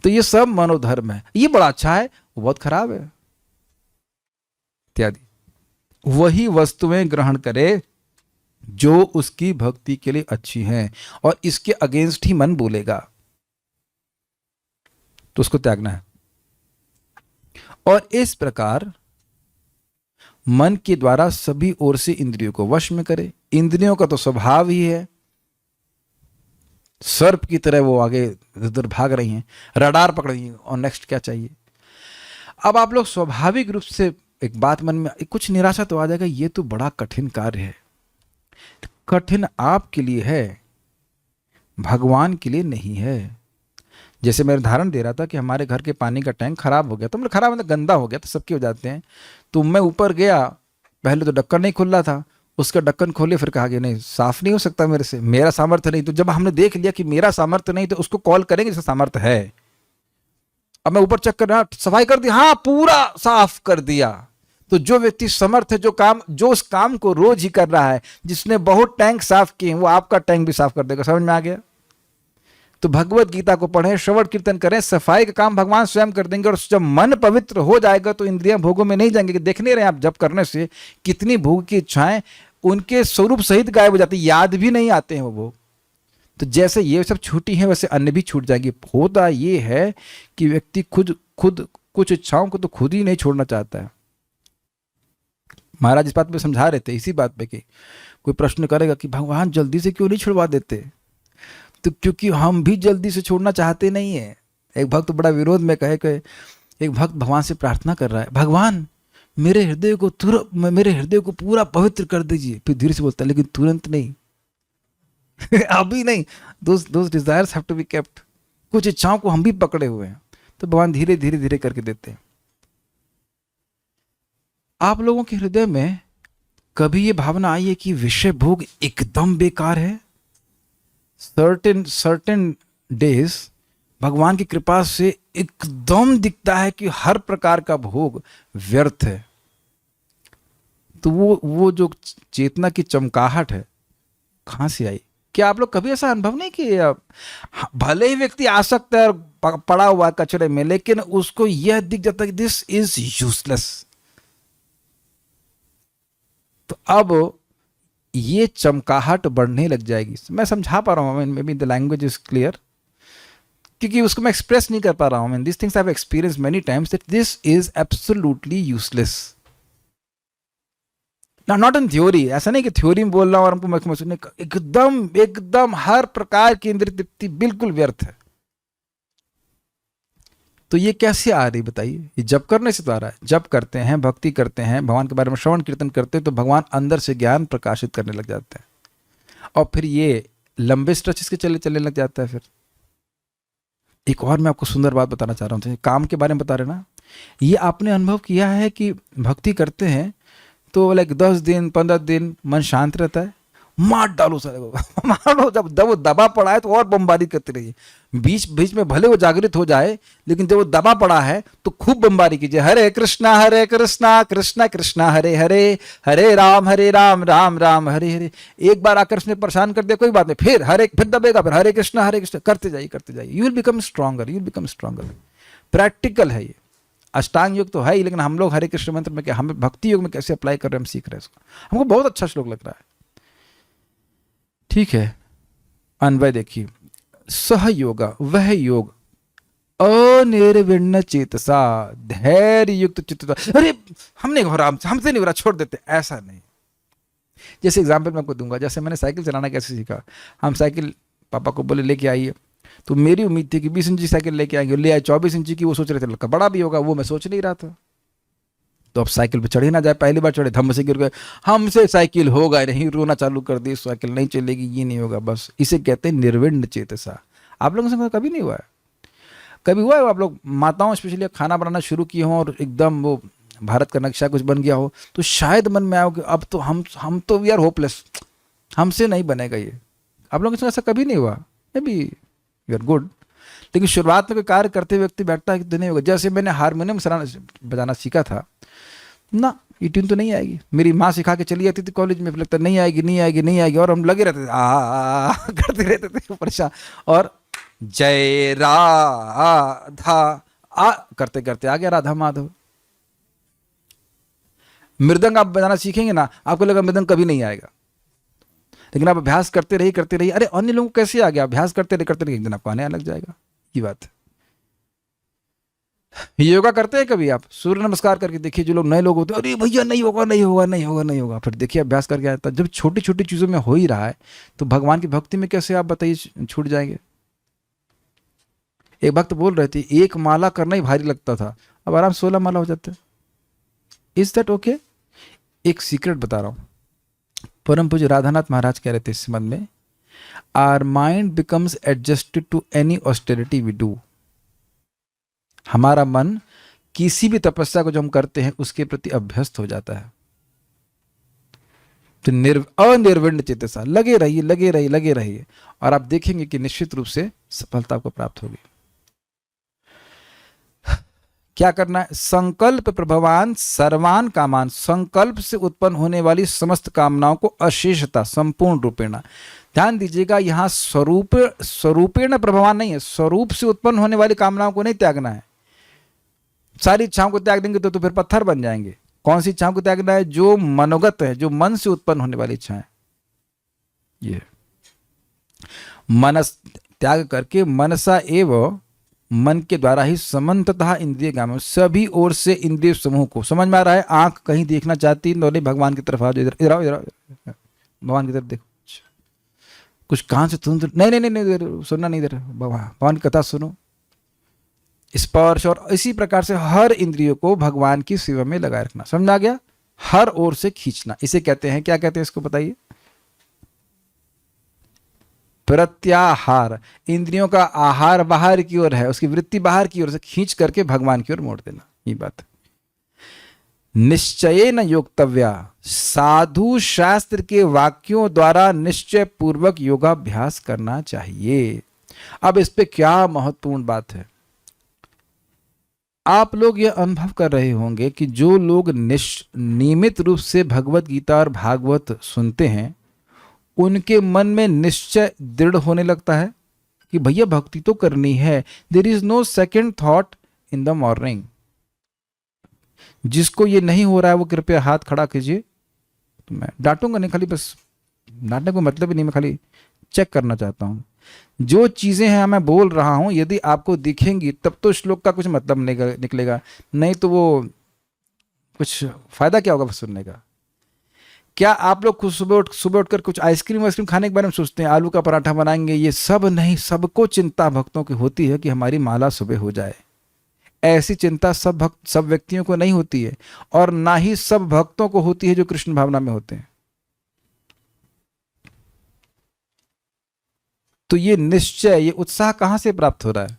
तो ये सब मनोधर्म है। ये बड़ा अच्छा है, वो बहुत खराब है इत्यादि। वही वस्तुएं ग्रहण करे जो उसकी भक्ति के लिए अच्छी हैं, और इसके अगेंस्ट ही मन बोलेगा तो उसको त्यागना है। और इस प्रकार मन के द्वारा सभी ओर से इंद्रियों को वश में करे। इंद्रियों का तो स्वभाव ही है, सर्प की तरह वो आगे इधर भाग रही हैं, रडार पकड़ रही हैं, और नेक्स्ट क्या चाहिए। अब आप लोग स्वाभाविक रूप से एक बात मन में कुछ निराशा तो आ जाएगा, ये तो बड़ा कठिन कार्य है। कठिन आपके लिए है, भगवान के लिए नहीं है। जैसे मैं उदाहरण दे रहा था कि हमारे घर के पानी का टैंक खराब हो गया, तो मतलब खराब मतलब गंदा हो गया, तो सबके हो जाते हैं। तो मैं ऊपर गया, पहले तो ढक्कन नहीं खुल रहा था, उसका ढक्कन खोले, फिर कहा कि नहीं साफ नहीं हो सकता मेरे से, मेरा सामर्थ्य नहीं। तो जब हमने देख लिया कि मेरा सामर्थ्य नहीं, तो उसको कॉल करेंगे जिसका सामर्थ्य है। अब मैं ऊपर चेक कर रहा, सफाई कर दी, हाँ पूरा साफ कर दिया। तो जो व्यक्ति समर्थ है, जो उस काम को रोज ही कर रहा है, जिसने बहुत टैंक साफ किए, वो आपका टैंक भी साफ कर देगा। समझ में आ गया? तो भगवत गीता को पढ़ें, श्रवण कीर्तन करें, सफाई का काम भगवान स्वयं कर देंगे। और जब मन पवित्र हो जाएगा तो इंद्रियां भोगों में नहीं जाएंगे। देखने रहे आप जब करने से कितनी भोग की इच्छाएं उनके स्वरूप सहित गायब हो जाती, याद भी नहीं आते हैं वो भोग। तो जैसे ये सब छूटी हैं वैसे अन्य भी छूट जाएंगी। होता ये है कि व्यक्ति खुद कुछ इच्छाओं को तो खुद ही नहीं छोड़ना चाहता है। महाराज इस बात पे समझा रहे थे, इसी बात पे कि कोई प्रश्न करेगा कि भगवान जल्दी से क्यों नहीं छुड़वा देते, तो क्योंकि हम भी जल्दी से छोड़ना चाहते नहीं है। एक भक्त तो बड़ा विरोध में कहे कि एक भक्त भगवान से प्रार्थना कर रहा है, भगवान मेरे हृदय को पूरा पवित्र कर दीजिए। फिर धीरे से बोलता है लेकिन तुरंत नहीं। अभी नहीं, those desires have to be kept। कुछ इच्छाओं को हम भी पकड़े हुए हैं, तो भगवान धीरे धीरे करके देते हैं। आप लोगों के हृदय में कभी ये भावना आई है कि विषय भोग एकदम बेकार है? सर्टेन डेज भगवान की कृपा से एकदम दिखता है कि हर प्रकार का भोग व्यर्थ है। तो वो जो चेतना की चमकाहट है कहाँ से आई? क्या आप लोग कभी ऐसा अनुभव नहीं किए? भले ही व्यक्ति आसक्त है और पड़ा हुआ है कचरे में, लेकिन उसको यह दिख जाता है कि दिस इज यूजलेस। तो अब ये चमकाहट बढ़ने लग जाएगी। मैं समझा पा रहा हूँ, may be the language is clear, क्योंकि उसको मैं एक्सप्रेस नहीं कर पा रहा हूँ। This things I have experience many times that this is absolutely useless. Not in theory, ऐसा नहीं कि थ्योरी में बोल रहा हूँ और हमको सुनने, एकदम एकदम हर प्रकार की इंद्रिय तृप्ति बिल्कुल व्यर्थ है। तो ये कैसे आ रही बताइए? ये जब करने से तो आ रहा है। जब करते हैं, भक्ति करते हैं, भगवान के बारे में श्रवण कीर्तन करते हैं, तो भगवान अंदर से ज्ञान प्रकाशित करने लग जाते हैं और फिर ये लंबे स्ट्रेचेस के चलने लग जाता है। फिर एक और मैं आपको सुंदर बात बताना चाह रहा हूँ, काम के बारे में बता रहे ना, ये आपने अनुभव किया है कि भक्ति करते हैं तो लाइक 10 दिन 15 दिन मन शांत रहता है, मार डालो सारे को मारो, जब वो दबा पड़ा है तो और बमबारी करते रहिए। बीच बीच में भले वो जागृत हो जाए, लेकिन जब वो दबा पड़ा है तो खूब बमबारी कीजिए। हरे कृष्णा कृष्णा कृष्णा हरे हरे, हरे राम राम राम हरे हरे। एक बार आकर उसने परेशान कर दिया, कोई बात नहीं, फिर दबेगा, फिर हरे कृष्णा करते जाइए। You will become stronger. Practical है ये। अष्टांग योग तो है ही, लेकिन हम लोग हरे कृष्ण मंत्र में क्या, हमें भक्ति योग में कैसे अप्लाई कर रहे हैं, हम सीख रहे हैं इसको। हमको बहुत अच्छा श्लोक लग रहा है। ठीक है, अन्वय देखिए, सह योगा वह योग, अनिर्विण्ण चेतसा धैर्य युक्त चित्त। अरे हमने हमसे नहीं हो रहा, छोड़ देते, ऐसा नहीं। जैसे एग्जाम्पल मैं आपको दूंगा, जैसे मैंने साइकिल चलाना कैसे सीखा। हम साइकिल पापा को बोले लेके आइए, तो मेरी उम्मीद थी कि 20 इंची साइकिल लेके आएंगे, ले आए 24 इंची की। वो सोच रहे थे लड़का बड़ा भी होगा, वो मैं सोच नहीं रहा था। तो अब साइकिल पे चढ़ ही ना जाए, पहली बार चढ़े धम्म से गिर गए, हमसे साइकिल होगा नहीं, रोना चालू कर दी, साइकिल नहीं चलेगी, ये नहीं होगा। बस इसे कहते हैं निर्विण्ण चेतसा। आप लोगों से कभी नहीं हुआ है? कभी हुआ है आप लोग माताओं स्पेशली खाना बनाना शुरू किए हों और एकदम वो भारत का नक्शा कुछ बन गया हो, तो शायद मन में आओ कि अब तो हम तो वी आर होपलेस, हमसे नहीं बनेगा ये। आप लोगों के साथ ऐसा कभी नहीं हुआ? Maybe you are good. लेकिन शुरुआत में कोई कार्य करते व्यक्ति बैठता है कि नहीं होगा। जैसे मैंने हारमोनियम बजाना सीखा था ना, ये ट्यून तो नहीं आएगी। मेरी माँ सिखा के चली जाती थी कॉलेज में, फिर लगता नहीं आएगी, और हम लगे रहते थे आ करते रहते थे परेशान, और जय राधा आ करते करते आ गया राधा माधव। मृदंग आप बजाना सीखेंगे ना, आपको लगा मृदंग कभी नहीं आएगा, लेकिन आप अभ्यास करते रहिए। अरे अन्य लोगों को कैसे आ गया? अभ्यास करते रहिए, एक दिन आपको आने लग जाएगा। ये बात है। योगा करते हैं कभी आप? सूर्य नमस्कार करके देखिए, जो लोग नए लोग होते हैं, अरे भैया नहीं होगा, फिर देखिए अभ्यास करके आता। जब छोटी छोटी चीजों में हो ही रहा है, तो भगवान की भक्ति में कैसे आप बताइए छूट जाएंगे? एक भक्त बोल रहे थे, 1 माला करना ही भारी लगता था, अब आराम 16 माला हो जाता है। Is that okay? एक सीक्रेट बता रहा हूं, परम पूज्य राधानाथ महाराज कह रहे थे इस संबंध में, our mind becomes adjusted to any austerity we do. हमारा मन किसी भी तपस्या को जो हम करते हैं उसके प्रति अभ्यस्त हो जाता है। तो अनिर्विण्ण चेतसा, लगे रहिए, और आप देखेंगे कि निश्चित रूप से सफलता आपको प्राप्त होगी। क्या करना है? संकल्प प्रभवान सर्वान कामान, संकल्प से उत्पन्न होने वाली समस्त कामनाओं को अशेषता संपूर्ण रूपेण। ध्यान दीजिएगा, यहां स्वरूपेण प्रभवान नहीं है, स्वरूप से उत्पन्न होने वाली कामनाओं को नहीं त्यागना है। सारी इच्छाओं को त्याग देंगे तो फिर पत्थर बन जाएंगे। कौन सी इच्छाओं को त्यागना है? जो मनोगत है, जो मन से उत्पन्न होने वाली इच्छाएं, ये मनस त्याग करके मनसा एवं मन के द्वारा ही समन्ततः इंद्रिय गाम, सभी ओर से इंद्रिय समूह को। समझ में आ रहा है? आंख कहीं देखना चाहती नहीं, भगवान की तरफ आओ, इधर आओ, भगवान की तरफ देखो। कुछ कान से सुन, नहीं सुनना नहीं, इधर भगवान की कथा सुनो। स्पर्श और इसी प्रकार से हर इंद्रियों को भगवान की सेवा में लगाए रखना। समझ आ गया? हर ओर से खींचना, इसे कहते हैं, क्या कहते हैं इसको बताइए? प्रत्याहार। इंद्रियों का आहार बाहर की ओर है, उसकी वृत्ति बाहर की ओर से खींच करके भगवान की ओर मोड़ देना, ये बात। निश्चयेन योक्तव्या, साधु शास्त्र के वाक्यों द्वारा निश्चय पूर्वक योगाभ्यास करना चाहिए। अब इस पे क्या महत्वपूर्ण बात है, आप लोग यह अनुभव कर रहे होंगे कि जो लोग नियमित रूप से भगवत गीता और भागवत सुनते हैं उनके मन में निश्चय दृढ़ होने लगता है कि भैया भक्ति तो करनी है। There is no second thought in the morning. जिसको ये नहीं हो रहा है वो कृपया हाथ खड़ा कीजिए। तो मैं डांटूंगा नहीं, खाली बस डांटने को मतलब ही नहीं, मैं खाली चेक करना चाहता हूँ। जो चीज़ें हैं मैं बोल रहा हूँ यदि आपको दिखेंगी तब तो श्लोक का कुछ मतलब निकलेगा, नहीं तो वो कुछ फायदा क्या होगा सुनने का। क्या आप लोग खुद सुबह उठकर कुछ आइसक्रीम वाइसक्रीम खाने के बारे में सोचते हैं, आलू का पराठा बनाएंगे? ये सब नहीं। सबको चिंता भक्तों की होती है कि हमारी माला सुबह हो जाए। ऐसी चिंता सब व्यक्तियों को नहीं होती है, और ना ही सब भक्तों को होती है जो कृष्ण भावना में होते हैं। तो ये निश्चय, ये उत्साह कहां से प्राप्त हो रहा है?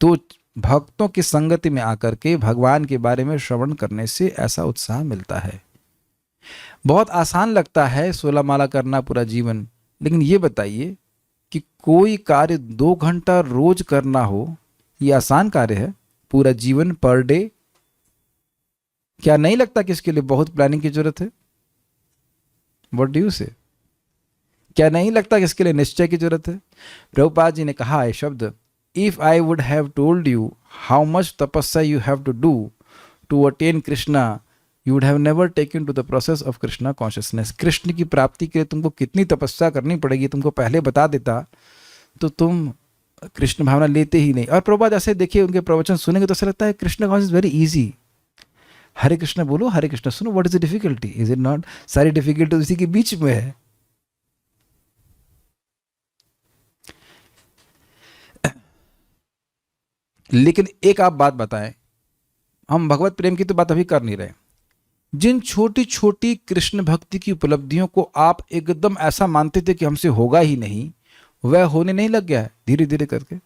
तो भक्तों की संगति में आकर के भगवान के बारे में श्रवण करने से ऐसा उत्साह मिलता है। बहुत आसान लगता है 16 माला करना पूरा जीवन, लेकिन ये बताइए कि कोई कार्य 2 घंटा रोज करना हो, ये आसान कार्य है? पूरा जीवन पर डे, क्या नहीं लगता कि इसके लिए बहुत प्लानिंग की जरूरत है? व्हाट डू यू से? क्या नहीं लगता कि इसके लिए निश्चय की जरूरत है? प्रभुपाद जी ने कहा है शब्द, if I would have told you how much तपस्या you have to do to attain Krishna, you would have never taken to the process of Krishna consciousness. Krishna की प्राप्ति के लिए तुमको कितनी तपस्या करनी पड़ेगी तुमको पहले बता देता तो तुम कृष्ण भावना लेते ही नहीं। और प्रभुपाद ऐसे देखिए, उनके प्रवचन सुनेंगे तो ऐसा लगता है कृष्ण कॉन्शियस वेरी इजी। हरे कृष्ण बोलो, हरे कृष्ण सुनो, what is the difficulty? Is it not? सारी डिफिकल्टी उसी के बीच में है। लेकिन एक आप बात बताएं, हम भगवत प्रेम की तो बात अभी कर नहीं रहे। जिन छोटी छोटी कृष्ण भक्ति की उपलब्धियों को आप एकदम ऐसा मानते थे कि हमसे होगा ही नहीं, वह होने नहीं लग गया है धीरे धीरे करके।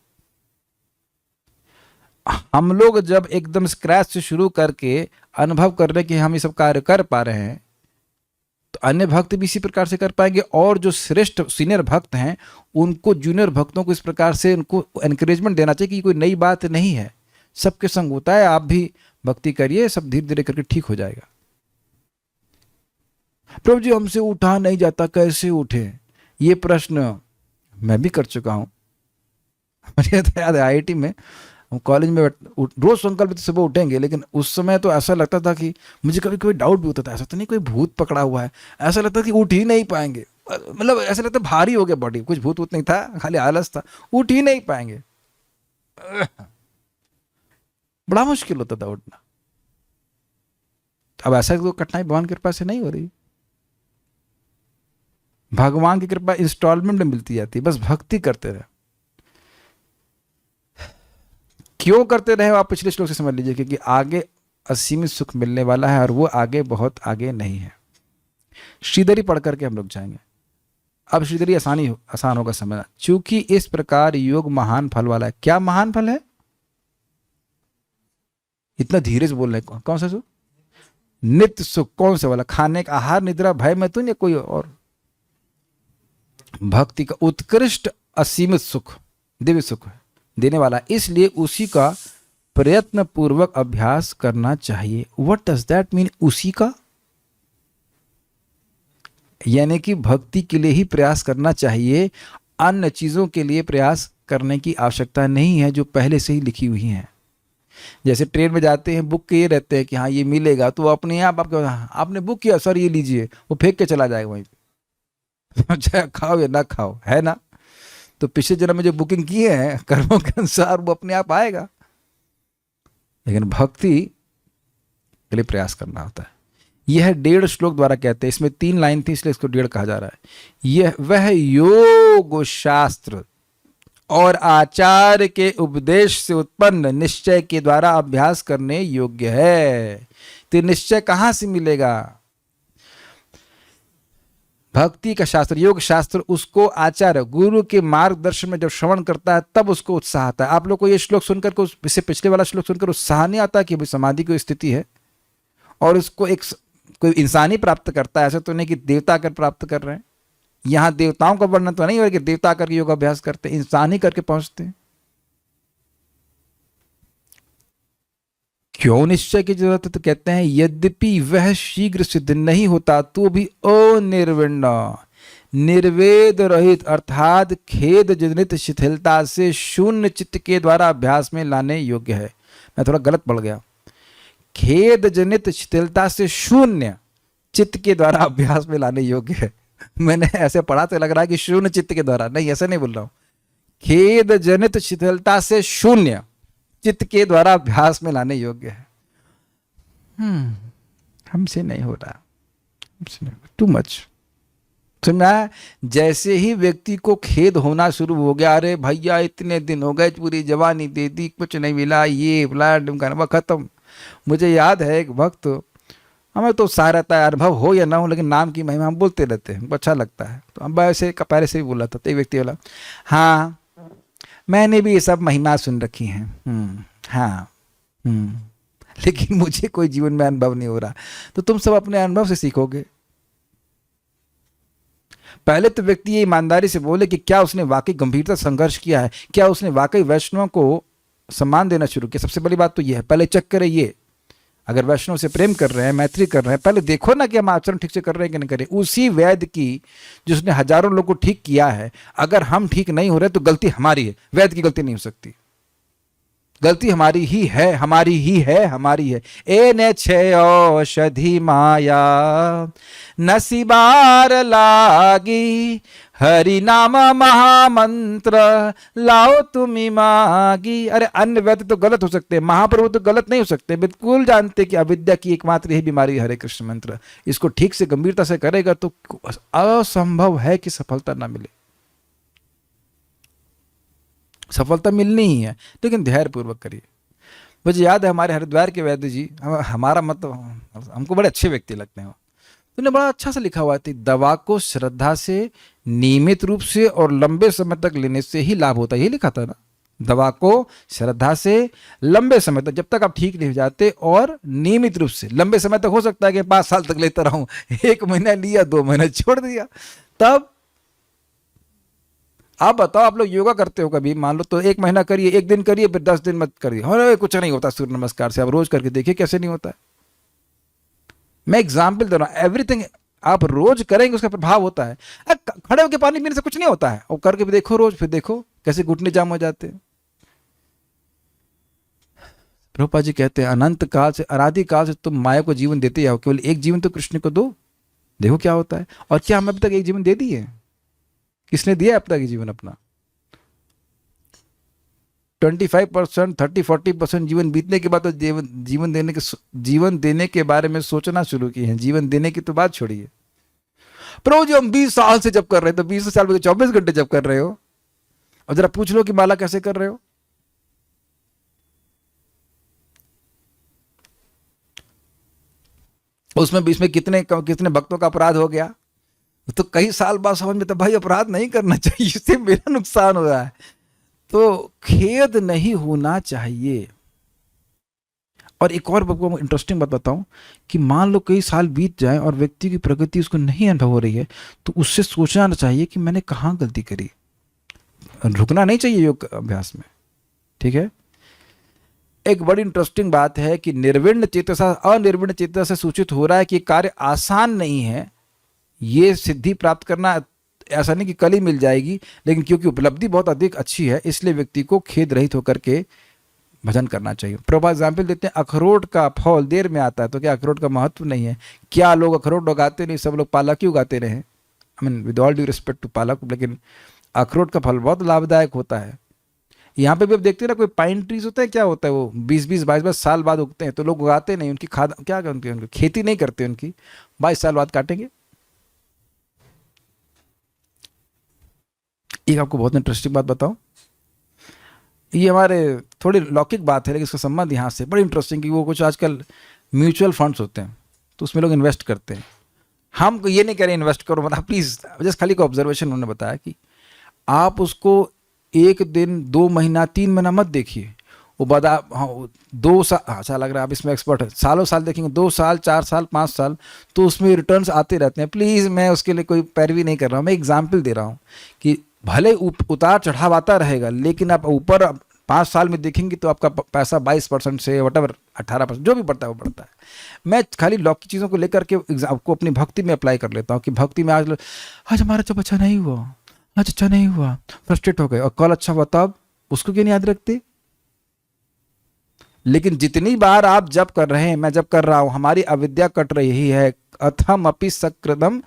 हम लोग जब एकदम स्क्रैच से शुरू करके अनुभव कर रहे हैं कि हम ये सब कार्य कर पा रहे हैं, तो अन्य भक्त भी इसी प्रकार से कर पाएंगे। और जो श्रेष्ठ सीनियर भक्त हैं उनको जूनियर भक्तों को इस प्रकार से उनको एनकरेजमेंट देना चाहिए कि कोई नई बात नहीं है, सबके संग होता है, आप भी भक्ति करिए, सब धीरे धीरे करके ठीक हो जाएगा। प्रभु जी हमसे उठा नहीं जाता, कैसे उठे? ये प्रश्न मैं भी कर चुका हूं। मुझे तो याद है आईआईटी में, हम कॉलेज में रोज संकल्प सुबह उठेंगे, लेकिन उस समय तो ऐसा लगता था कि मुझे कभी कभी डाउट भी होता था, ऐसा तो नहीं कोई भूत पकड़ा हुआ है? ऐसा लगता था कि उठ ही नहीं पाएंगे, मतलब ऐसा लगता भारी हो गया बॉडी, कुछ भूत वूत नहीं था, खाली आलस था, उठ ही नहीं पाएंगे। बड़ा मुश्किल होता था उठना। अब ऐसा तो कठिनाई भगवान की कृपा से नहीं हो रही। भगवान की कृपा इंस्टॉलमेंट में मिलती जाती है, बस भक्ति करते रहे। क्यों करते रहे आप पिछले श्लोक से समझ लीजिए, क्योंकि आगे असीमित सुख मिलने वाला है और वो आगे बहुत आगे नहीं है। श्रीधरी पढ़ करके हम लोग जाएंगे। अब श्रीधरी आसान होगा समझना, चूंकि इस प्रकार योग महान फल वाला है। क्या महान फल है? इतना धीरे से बोल रहे हैं, कौन सा सुख? नित्य सुख। कौन सा वाला? खाने का, आहार, निद्रा, भय, मैथुन या कोई और? भक्ति का उत्कृष्ट असीमित सुख, दिव्य सुख देने वाला, इसलिए उसी का प्रयत्न पूर्वक अभ्यास करना चाहिए। What does that mean? उसी का, यानी कि भक्ति के लिए ही प्रयास करना चाहिए, अन्य चीजों के लिए प्रयास करने की आवश्यकता नहीं है जो पहले से ही लिखी हुई हैं। जैसे ट्रेन में जाते हैं, बुक किए रहते हैं कि हाँ ये मिलेगा, तो अपने आप आपने बुक किया, सर ये लीजिए, वो फेंक के चला जाएगा वहीं पे, चाहे खाओ या ना खाओ, है ना? तो पिछले जन्म में जो बुकिंग किए हैं कर्मों के अनुसार वो अपने आप आएगा। लेकिन भक्ति के लिए प्रयास करना होता है। यह 1.5 श्लोक द्वारा कहते हैं, इसमें 3 लाइन थी इसलिए इसको 1.5 कहा जा रहा है। यह वह योग शास्त्र और आचार्य के उपदेश से उत्पन्न निश्चय के द्वारा अभ्यास करने योग्य है। तो निश्चय कहां से मिलेगा? भक्ति का शास्त्र, योग शास्त्र, उसको आचार्य गुरु के मार्गदर्शन में जब श्रवण करता है तब उसको उत्साह आता है। आप लोग को ये श्लोक सुनकर, इससे पिछले वाला श्लोक सुनकर उत्साह नहीं आता कि भाई समाधि की स्थिति है और उसको एक कोई इंसान ही प्राप्त करता है? ऐसा तो नहीं कि देवता कर प्राप्त कर रहे हैं। यहां देवताओं का वर्णन तो नहीं हो कि देवता करके योग अभ्यास करते, इंसान ही करके पहुंचते हैं। क्यों निश्चय की जरूरत है? तो कहते हैं यद्यपि वह शीघ्र सिद्ध नहीं होता तो भी अनिर्विण्ण, निर्वेद रहित अर्थात खेद जनित शिथिलता से शून्य चित्त के द्वारा अभ्यास में लाने योग्य है। मैं थोड़ा गलत पढ़ गया। खेद जनित शिथिलता से शून्य चित्त के द्वारा अभ्यास में लाने योग्य है। मैंने ऐसे पढ़ा तो लग रहा है कि शून्य चित्त के द्वारा, नहीं, ऐसा नहीं बोल रहा हूं। खेद जनित शिथिलता से शून्य चित्त के द्वारा अभ्यास में लाने योग्य है। हमसे नहीं हो रहा, टू मच। तो मैं जैसे ही व्यक्ति को खेद होना शुरू हो गया, अरे भैया इतने दिन हो गए, पूरी जवानी दे दी, कुछ नहीं मिला, ये प्लान खत्म। मुझे याद है एक वक्त, हमें तो सारा रहता है, अनुभव हो या ना हो, लेकिन नाम की महिमा हम बोलते रहते हैं, हमको अच्छा लगता है। तो हम ऐसे पहले से भी बोला था, तो एक व्यक्ति बोला, हाँ मैंने भी ये सब महिमा सुन रखी हैं, हाँ लेकिन मुझे कोई जीवन में अनुभव नहीं हो रहा। तो तुम सब अपने अनुभव से सीखोगे। पहले तो व्यक्ति ये ईमानदारी से बोले कि क्या उसने वाकई गंभीरता संघर्ष किया है, क्या उसने वाकई वैष्णव को सम्मान देना शुरू किया। सबसे बड़ी बात तो ये है, पहले चेक करें ये, अगर वैष्णव से प्रेम कर रहे हैं, मैत्री कर रहे हैं, पहले देखो ना कि हम आचरण ठीक से कर रहे हैं कि नहीं कर रहे। उसी वैद्य की जिसने हजारों लोगों को ठीक किया है, अगर हम ठीक नहीं हो रहे तो गलती हमारी है, वैद्य की गलती नहीं हो सकती। गलती हमारी ही है, हमारी ही है, हमारी है। ए ने छे औषधि माया नसीबार लागी, हरि नाम महामंत्र लाओ तुम्ही मागी। अरे अन्य वैद्य तो गलत हो सकते हैं, महाप्रभु तो गलत नहीं हो सकते। बिल्कुल जानते कि अविद्या की एकमात्र यही बीमारी है हरे कृष्ण मंत्र। इसको ठीक से गंभीरता से करेगा तो असंभव है कि सफलता ना मिले। सफलता मिलनी ही है, लेकिन धैर्य पूर्वक करिए। मुझे याद है हमारे हरिद्वार के वैद्य जी, हमारा मतलब हमको बड़े अच्छे व्यक्ति लगते हैं। उन्होंने बड़ा अच्छा से लिखा हुआ था, दवा को श्रद्धा से, नियमित रूप से और लंबे समय तक लेने से ही लाभ होता है। ये लिखा था ना, दवा को श्रद्धा से, लंबे समय तक, जब तक आप ठीक नहीं हो जाते, और नियमित रूप से। लंबे समय तक हो सकता है कि 5 साल तक लेता रहूं, 1 महीना लिया, 2 महीना छोड़ दिया। तब आप बताओ, आप लोग योगा करते हो कभी, मान लो तो 1 महीना करिए, 1 दिन करिए, फिर 10 दिन मत करिए, अरे कुछ नहीं होता सूर्य नमस्कार से। आप रोज करके देखिए कैसे नहीं होता है। मैं एग्जाम्पल दे रहा हूं, एवरीथिंग आप रोज करेंगे उसका प्रभाव होता है। खड़े होकर पानी पीने से कुछ नहीं होता है, और करके भी देखो रोज, फिर देखो कैसे घुटने जाम हो जाते हैं। प्रभुपाद जी कहते हैं, अनंत काल से, अनादि काल से तुम माया को जीवन देते आओ, केवल एक जीवन तो कृष्ण को दो, देखो क्या होता है। और क्या हम अभी तक एक जीवन दे दिए? किसने दिया अब तक ये जीवन अपना? 25%, 30-40% जीवन बीतने के बाद तो जीवन देने के बारे में सोचना शुरू किए हैं। जीवन देने की तो बात छोड़िए। प्रभु जी हम 20 साल से जब कर रहे हैं, तो 20 साल में 24 घंटे जब कर रहे हो, और जरा पूछ लो कि माला कैसे कर रहे हो। उसमें बीच में कितने भक्तों का अपराध हो गया, तो कई साल बाद समझ में, तो भाई अपराध नहीं करना चाहिए, इससे मेरा नुकसान हो रहा है। तो खेद नहीं होना चाहिए। और एक और आपको इंटरेस्टिंग बात बताऊं कि मान लो कई साल बीत जाए और व्यक्ति की प्रगति उसको नहीं अनुभव हो रही है, तो उससे सोचना चाहिए कि मैंने कहाँ गलती करी। रुकना नहीं चाहिए योग अभ्यास में, ठीक है। एक बड़ी इंटरेस्टिंग बात है कि निर्विण्ण चेतसा अनिर्विण्ण चेतसा से सूचित हो रहा है कि कार्य आसान नहीं है। ये सिद्धि प्राप्त करना ऐसा नहीं कि कल ही मिल जाएगी, लेकिन क्योंकि उपलब्धि बहुत अधिक अच्छी है, इसलिए व्यक्ति को खेद रहित होकर के भजन करना चाहिए। प्रभु एग्जाम्पल देते हैं, अखरोट का फल देर में आता है, तो क्या अखरोट का महत्व नहीं है? क्या लोग अखरोट उगाते नहीं, सब लोग पालक ही उगाते रहे। I mean with all due respect to palak, लेकिन अखरोट का फल बहुत लाभदायक होता है। यहाँ पे भी अब देखते हैं ना, कोई पाइन ट्रीज होता है, क्या होता है वो 20-20, 22 साल बाद उगते हैं, तो लोग उगाते नहीं, उनकी खाद क्या उनकी खेती नहीं करते, उनकी 22 साल बाद काटेंगे। एक आपको बहुत इंटरेस्टिंग बात बताऊं, ये हमारे थोड़ी लौकिक बात है, लेकिन इसका संबंध यहाँ से बड़ी इंटरेस्टिंग कि वो कुछ आजकल म्यूचुअल फंड्स होते हैं, तो उसमें लोग इन्वेस्ट करते हैं। हम ये नहीं कह रहे इन्वेस्ट करो, मतलब प्लीज़, जस्ट खाली को ऑब्जर्वेशन उन्होंने बताया कि आप उसको 1 दिन, 2 महीना, 3 महीना मत देखिए। वो बता 2 साल, अच्छा लग रहा है आप इसमें एक्सपर्ट है, सालों साल देखेंगे, 2 साल, 4 साल, 5 साल, तो उसमें रिटर्न्स आते रहते हैं। प्लीज़ मैं उसके लिए कोई पैरवी नहीं कर रहा हूँ, मैं एग्जाम्पल दे रहा हूँ कि भले उतार चढ़ाव आता रहेगा, लेकिन आप ऊपर 5 साल में देखेंगे तो आपका पैसा 22% से वटएवर 18% जो भी बढ़ता है वो बढ़ता है। मैं खाली लॉ की चीज़ों को लेकर के आपको अपनी भक्ति में अप्लाई कर लेता हूँ कि भक्ति में आज हमारा जब अच्छा नहीं हुआ, आज अच्छा नहीं हुआ, फ्रस्ट्रेट हो गए, और कल अच्छा हुआ तब उसको क्यों नहीं याद रखते? लेकिन जितनी बार आप जब कर रहे हैं, मैं जब कर रहा हूं, हमारी अविद्या कट रही है। कथमपि सकृदम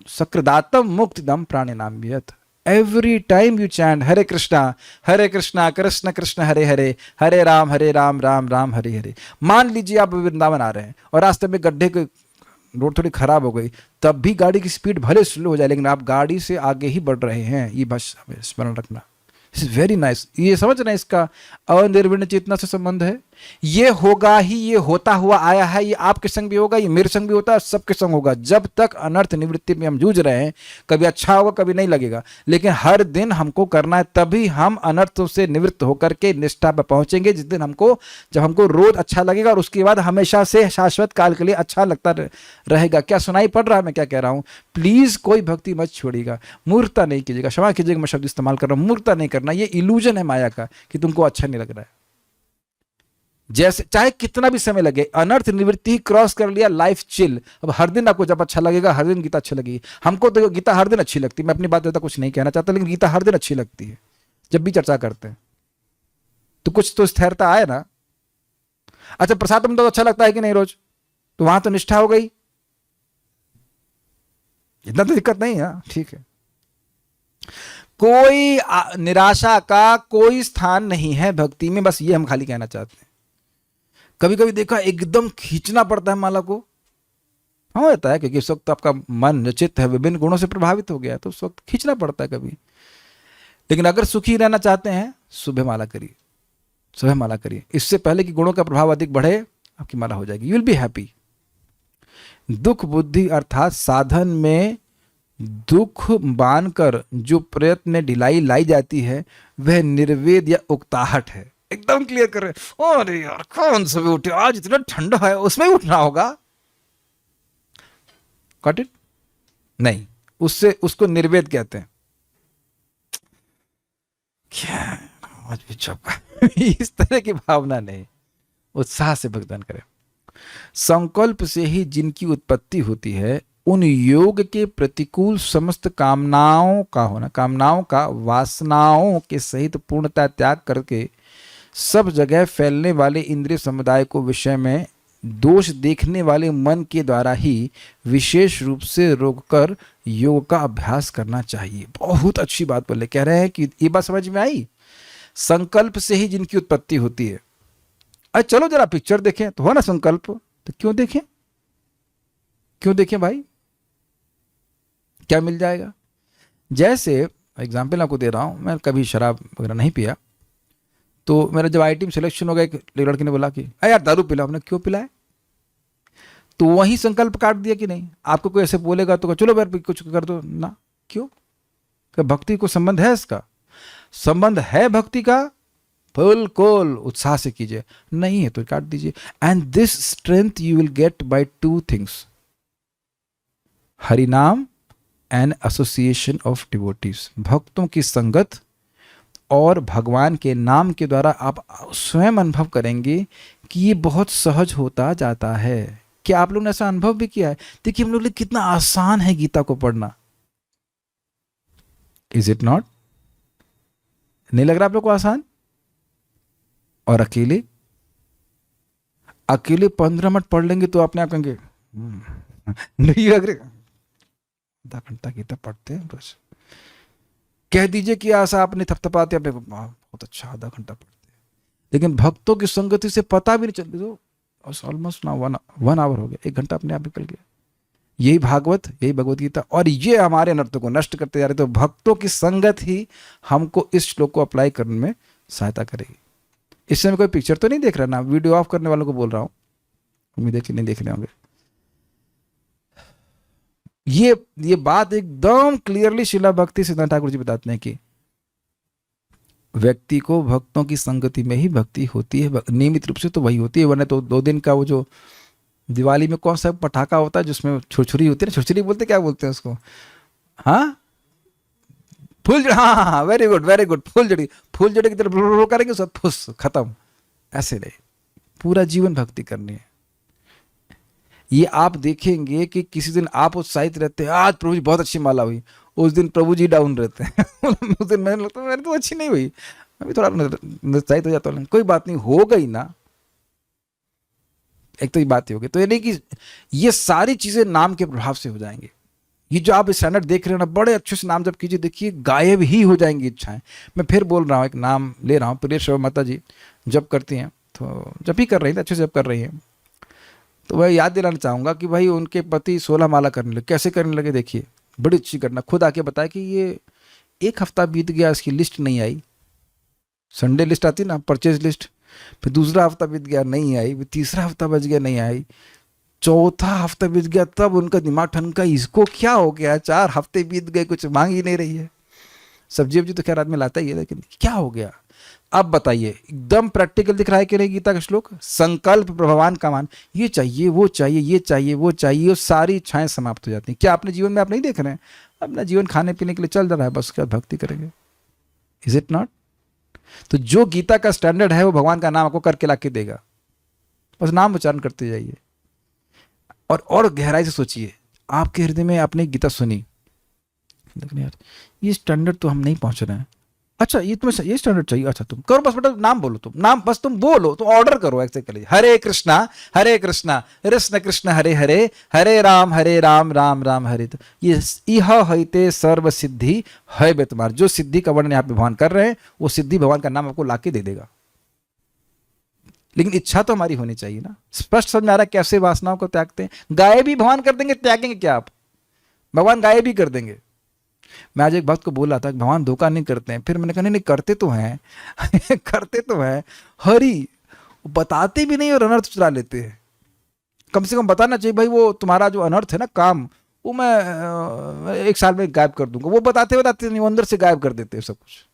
सकृदातम मुक्तिदम प्राणिनाम वियत। एवरी टाइम यू चैंट हरे कृष्णा कृष्ण कृष्ण हरे हरे, हरे राम राम राम हरे हरे। मान लीजिए आप वृंदावन आ रहे हैं और रास्ते में गड्ढे के रोड थोड़ी खराब हो गई, तब भी गाड़ी की स्पीड भले स्लो हो जाए लेकिन आप गाड़ी से आगे ही बढ़ रहे हैं। ये बस स्मरण रखना। It's very nice. ये समझ रहे हैं इसका अनिर्विण्ण चेतना से संबंध है। ये होगा ही, ये होता हुआ आया है, ये आपके संग भी होगा, ये मेरे संग भी होता है, सबके संग होगा। जब तक अनर्थ निवृत्ति में हम जूझ रहे हैं, कभी अच्छा होगा कभी नहीं लगेगा, लेकिन हर दिन हमको करना है, तभी हम अनर्थों से निवृत्त होकर के निष्ठा पर पहुंचेंगे। जिस दिन जब हमको रोज अच्छा लगेगा और उसके बाद हमेशा से शाश्वत काल के लिए अच्छा लगता रहेगा। क्या सुनाई पड़ रहा है मैं क्या कह रहा हूं? प्लीज कोई भक्ति मत छोड़िएगा, मूर्खता नहीं कीजिएगा। क्षमा कीजिएगा मैं शब्द इस्तेमाल कर रहा हूं, मूर्खता नहीं करना। ये इल्यूजन है माया का कि तुमको अच्छा नहीं लग रहा है। जैसे चाहे कितना भी समय लगे, अनर्थ निवृत्ति क्रॉस कर लिया, लाइफ चिल। अब हर दिन आपको जब अच्छा लगेगा, हर दिन गीता अच्छा लगेगी। हमको तो गीता हर दिन अच्छी लगती है। मैं अपनी बात ज्यादा कुछ नहीं कहना चाहता, लेकिन गीता हर दिन अच्छी लगती है। जब भी चर्चा करते हैं तो कुछ तो स्थिरता आए ना। अच्छा, प्रसाद तुम तो अच्छा लगता है कि नहीं रोज? तो वहां तो निष्ठा हो गई, इतना तो दिक्कत नहीं है। ठीक है, कोई निराशा का कोई स्थान नहीं है भक्ति में। बस ये हम खाली कहना चाहते हैं। कभी कभी देखा एकदम खींचना पड़ता है माला को, हाँ होता है, क्योंकि उस वक्त आपका मन जो चित्त है विभिन्न गुणों से प्रभावित हो गया है, तो उस वक्त खींचना पड़ता है कभी। लेकिन अगर सुखी रहना चाहते हैं, सुबह माला करिए, सुबह माला करिए। इससे पहले कि गुणों का प्रभाव अधिक बढ़े, आपकी माला हो जाएगी। You will be happy. दुख बुद्धि अर्थात साधन में दुख बांधकर जो प्रयत्न ढिलाई लाई जाती है, वह निर्वेद या उकताहट है। एकदम क्लियर कर रहे। अरे यार कौन से भी उठे, आज इतना ठंडा है, उसमें उठना होगा। Got it? नहीं, उसको निर्वेद कहते हैं। क्या आज भी चौका इस तरह की भावना नहीं, उत्साह से भुगतान करें। संकल्प से ही जिनकी उत्पत्ति होती है, उन योग के प्रतिकूल समस्त कामनाओं का होना, कामनाओं का वासनाओं के सहित पूर्णतः त्याग करके सब जगह फैलने वाले इंद्रिय समुदाय को विषय में दोष देखने वाले मन के द्वारा ही विशेष रूप से रोककर योग का अभ्यास करना चाहिए। बहुत अच्छी बात बोले। कह रहे हैं कि ये बात समझ में आई? संकल्प से ही जिनकी उत्पत्ति होती है। अरे चलो जरा पिक्चर देखें तो हो ना संकल्प, तो क्यों देखें, क्यों देखें भाई? क्या मिल जाएगा? जैसे एग्जाम्पल आपको दे रहा हूं, मैं कभी शराब वगैरह नहीं पिया, तो मेरा जब आईटी में सिलेक्शन हो गया, एक लड़के ने बोला कि अरे यार दारू पिला। हमने क्यों पिलाए? तो वही संकल्प काट दिया कि नहीं। आपको कोई ऐसे बोलेगा तो चलो यार कुछ कर दो ना, क्यों? क्या भक्ति को संबंध है? इसका संबंध है भक्ति का, बिल्कुल उत्साह से कीजिए। नहीं है तो काट दीजिए। And this strength you will get by 2 things, Harinam and association of devotees. भक्तों की संगत और भगवान के नाम के द्वारा आप स्वयं अनुभव करेंगे कि ये बहुत सहज होता जाता है। क्या आप लोगों ने ऐसा अनुभव भी किया है? देखिए हम लोग लिए कितना आसान है गीता को पढ़ना। Is it not? नहीं लग रहा आप लोग को आसान? और अकेले 15 मिनट पढ़ लेंगे तो अपने आप कहेंगे नहीं लग रहा। आधा घंटा गीता पढ़ते हैं बस। कह दीजिए कि ऐसा आपने थपथपाते अपने को, बहुत अच्छा आधा घंटा पढ़ते हैं। लेकिन भक्तों की संगति से पता भी नहीं चलती, तो ऑलमोस्ट ना 1 आवर हो गया, 1 घंटा अपने आप निकल गया। यही भागवत, यही भगवत गीता, और ये हमारे अनर्थों को नष्ट करते जा रहे। तो भक्तों की संगत ही हमको इस श्लोक को अप्लाई करने में सहायता करेगी। इस समय कोई पिक्चर तो नहीं देख रहा ना, वीडियो ऑफ करने वालों को बोल रहा हूं, उम्मीद है कि नहीं देख रहे होंगे। ये बात एकदम क्लियरली शिला भक्ति सिद्धांत ठाकुर जी बताते हैं कि व्यक्ति को भक्तों की संगति में ही भक्ति होती है। नियमित रूप से तो वही होती है, वरना तो 2 दिन का वो जो दिवाली में कौन सा पटाखा होता है जिसमें छुरछुरी होती है ना, छुरछुरी बोलते क्या बोलते हैं उसको, हाँ फूलझड़ी, हाँ, वेरी गुड वेरी गुड, फूलझड़ी की तरफ करेंगे सब फुस खत्म। ऐसे नहीं, पूरा जीवन भक्ति करनी है। ये आप देखेंगे कि किसी दिन आप उत्साहित रहते हैं, आज प्रभु जी बहुत अच्छी माला हुई, उस दिन प्रभु जी डाउन रहते हैं। उस दिन मैंने लगता है मेरी तो अच्छी नहीं हुई, मैं भी थोड़ा उत्साहित हो जाता हूँ। कोई बात नहीं, हो गई ना, एक तो ये बात ही होगी। तो ये नहीं कि ये सारी चीजें नाम के प्रभाव से हो जाएंगी। ये जो आप स्टैंडर्ड देख रहे हो ना, बड़े अच्छे से नाम जब कीजिए, देखिए गायब ही हो जाएंगी इच्छाएं। मैं फिर बोल रहा हूँ, एक नाम ले रहा हूँ, प्रिय शिव माता जी जब करती हैं, तो जब ही कर रही थी, अच्छे से जब कर रही हैं, तो वह याद दिलाना चाहूँगा कि भाई उनके पति 16 माला करने लगे। कैसे करने लगे देखिए, बड़ी अच्छी घटना। खुद आके बताया कि ये एक हफ्ता बीत गया, इसकी लिस्ट नहीं आई। संडे लिस्ट आती ना, परचेज लिस्ट, फिर दूसरा हफ्ता बीत गया नहीं आई, फिर तीसरा हफ्ता बच गया नहीं आई, चौथा हफ्ता बीत गया, तब उनका दिमाग ठनका, इसको क्या हो गया, 4 हफ्ते बीत गए, कुछ मांग ही नहीं रही है। सब्जी वब्जी तो खैर आदमी लाता ही है, लेकिन क्या हो गया। अब बताइए, एकदम प्रैक्टिकल दिख रहा है कि नहीं गीता का श्लोक, संकल्प प्रभवान कामान, ये चाहिए वो चाहिए ये चाहिए वो चाहिए, सारी इच्छाएं समाप्त हो जाती हैं। क्या अपने जीवन में आप नहीं देख रहे हैं, अपना जीवन खाने पीने के लिए चल रहा है, बस क्या भक्ति करेंगे, इज इट नॉट। तो जो गीता का स्टैंडर्ड है वो भगवान का नाम आपको करके लाके देगा, बस नाम उच्चारण करते जाइए। और गहराई से सोचिए, आपके हृदय में आपने गीता सुनी, लेकिन यार ये स्टैंडर्ड तो हम नहीं पहुंच रहे हैं। अच्छा, ये तुम्हें ये स्टैंडर्ड चाहिए, अच्छा तुम करो, बस बेटा नाम बोलो, तुम नाम बस तुम बोलो, तो ऑर्डर करो ऐसे कर लीजिए, हरे कृष्णा कृष्ण कृष्ण हरे हरे, हरे राम राम राम हरे। तो ये इह हईते सर्व सिद्धि है बेतुमार, जो सिद्धि का वर्णन यहाँ पे भगवान कर रहे हैं, वो सिद्धि भगवान का नाम आपको लाके दे देगा। लेकिन इच्छा तो हमारी होनी चाहिए ना। स्पष्ट समझ में आ रहा है कैसे वासनाओं को त्यागते हैं। गायब भी भगवान कर देंगे, त्यागेंगे क्या आप, भगवान गायब भी कर देंगे। मैं आज एक भक्त को बोल रहा था कि भगवान धोखा नहीं करते हैं, फिर मैंने कहा नहीं करते तो हैं करते तो हैं, हरी बताते भी नहीं और अनर्थ चुरा लेते हैं। कम से कम बताना चाहिए भाई, वो तुम्हारा जो अनर्थ है ना काम, वो मैं 1 साल में गायब कर दूंगा। वो बताते बताते नहीं, वो अंदर से गायब कर देते हैं सब कुछ।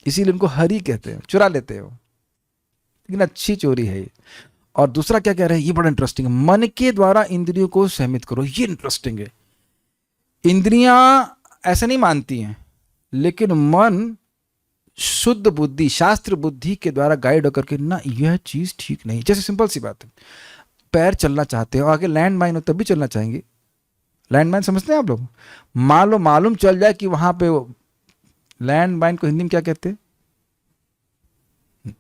इसीलिए उनको हरी कहते हैं, चुरा लेते हो, लेकिन अच्छी चोरी है ये। और दूसरा क्या कह रहे हैं, ये बड़ा इंटरेस्टिंग है, मन के द्वारा इंद्रियों को सहमित करो। ये इंटरेस्टिंग है। इंद्रियां ऐसा नहीं मानती हैं, लेकिन मन शुद्ध बुद्धि, शास्त्र बुद्धि के द्वारा गाइड होकर के, ना यह चीज ठीक नहीं। जैसे सिंपल सी बात है, पैर चलना चाहते हो, आगे लैंड माइन हो तब भी चलना चाहेंगे। लैंड माइन समझते हैं आप लोग? मालूम चल जाए कि वहां पे लैंड माइन को हिंदी में क्या कहते हैं,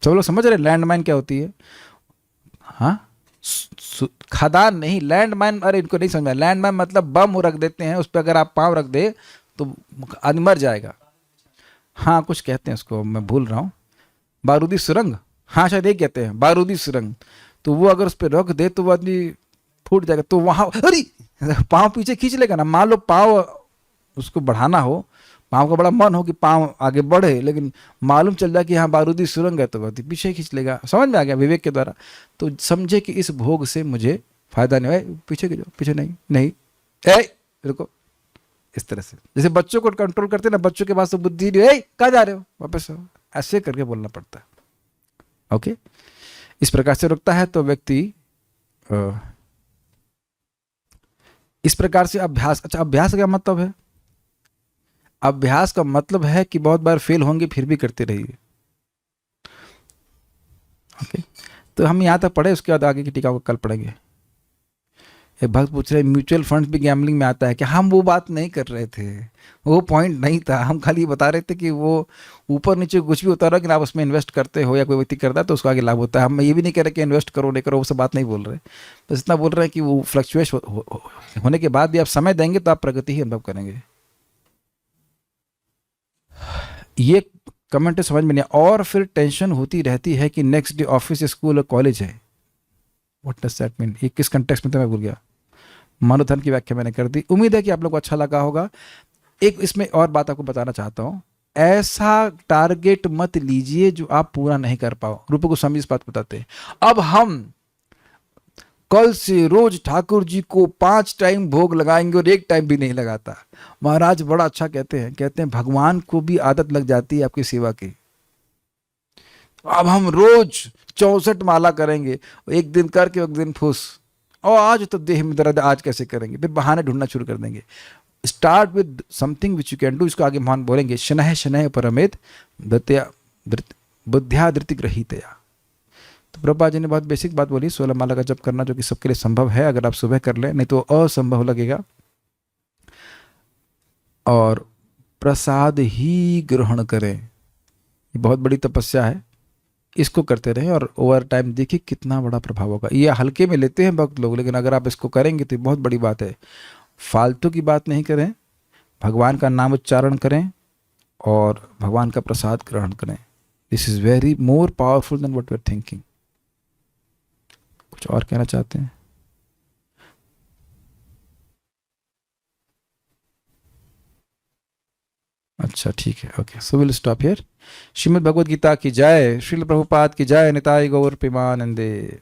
सब लोग समझ रहे लैंड माइन क्या होती है? हाँ, खदान नहीं, लैंड माइन। अरे इनको नहीं समझ में, लैंड माइन मतलब बम रख देते हैं, उस पर अगर आप पाँव रख दे तो आदमी मर जाएगा। हाँ, कुछ कहते हैं उसको, मैं भूल रहा हूँ, बारूदी सुरंग, हाँ शायद ये कहते हैं बारूदी सुरंग। तो वो अगर उस पर रख दे तो वो आदमी फूट जाएगा। तो वहाँ अरे पाँव पीछे खींच लेगा ना। मान लो पाँव उसको बढ़ाना हो, पाँव का बड़ा मन हो कि पाँव आगे बढ़े, लेकिन मालूम चल जाए कि यहाँ बारूदी सुरंग है, तो वो पीछे खींच लेगा। समझ में आ गया विवेक के द्वारा। तो समझे कि इस भोग से मुझे फायदा नहीं है, पीछे की जाओ, पीछे नहीं रुको। इस तरह से जैसे बच्चों को कंट्रोल करते ना, बच्चों के पास तो बुद्धि नहीं, कहाँ जा रहे हो, वापस आओ, ऐसे करके बोलना पड़ता है। ओके, इस प्रकार से रुकता है तो व्यक्ति इस प्रकार से अभ्यास। अच्छा, अभ्यास का क्या मतलब है? अभ्यास का मतलब है कि बहुत बार फेल होंगे फिर भी करते रहिए। ओके, तो हम यहाँ तक पढ़े, उसके बाद आगे की टीका को कल पढ़ेंगे। एक भक्त पूछ रहे म्यूचुअल फंड भी गैम्बलिंग में आता है कि हम वो बात नहीं कर रहे थे, वो पॉइंट नहीं था। हम खाली बता रहे थे कि वो ऊपर नीचे कुछ भी होता रहा, कि आप उसमें इन्वेस्ट करते हो या कोई व्यक्ति करता है तो उसको आगे लाभ होता है। हम ये भी नहीं कह रहे कि इन्वेस्ट करो नहीं करो, वो सब बात नहीं बोल रहे। बस इतना बोल रहे हैं कि वो फ्लक्चुएट होने के बाद भी आप समय देंगे तो आप प्रगति ही अनुभव करेंगे। ये कमेंट समझ में नहीं। और फिर टेंशन होती रहती है कि नेक्स्ट डे ऑफिस, स्कूल और कॉलेज है। What does that mean? ये किस कंटेक्स्ट में था मैं भूल गया। मनोधर्म की व्याख्या मैंने कर दी। उम्मीद है कि आप लोग को अच्छा लगा होगा। एक इसमें और बात आपको बताना चाहता हूं, ऐसा टारगेट मत लीजिए जो आप पूरा नहीं कर पाओ। रूप गोस्वामी इस बात बताते हैं, अब हम कल से रोज ठाकुर जी को 5 टाइम भोग लगाएंगे और 1 टाइम भी नहीं लगाता। महाराज बड़ा अच्छा कहते हैं भगवान को भी आदत लग जाती है आपकी सेवा की। अब हम रोज 64 माला करेंगे, एक दिन करके एक दिन फुस, और आज तो देह में दर्द, आज कैसे करेंगे? फिर बहाने ढूंढना शुरू कर देंगे। Start with something which you can do. इसको आगे महान बोलेंगे, शनह शनह परमेत बुद्ध्या धृति ग्रहीतया. तो प्रभुपाद जी ने बहुत बेसिक बात बोली, 16 माला का जप करना, जो कि सबके लिए संभव है अगर आप सुबह कर लें, नहीं तो असंभव लगेगा. और प्रसाद ही ग्रहण करें, ये बहुत बड़ी तपस्या है. इसको करते रहें और ओवर टाइम देखिए कितना बड़ा प्रभाव होगा. ये हल्के में लेते हैं भक्त लोग, लेकिन अगर आप इसको करेंगे तो बहुत बड़ी बात है. फालतू की बात नहीं करें, भगवान का नाम उच्चारण करें और भगवान का प्रसाद ग्रहण करें. This is very more powerful than what we are thinking. कुछ और कहना चाहते हैं? अच्छा ठीक है, okay. So will stop here. Shrimad Bhagavad Gita की जय, श्रील प्रभुपाद की जय, निताई गौर प्रेमानंदे.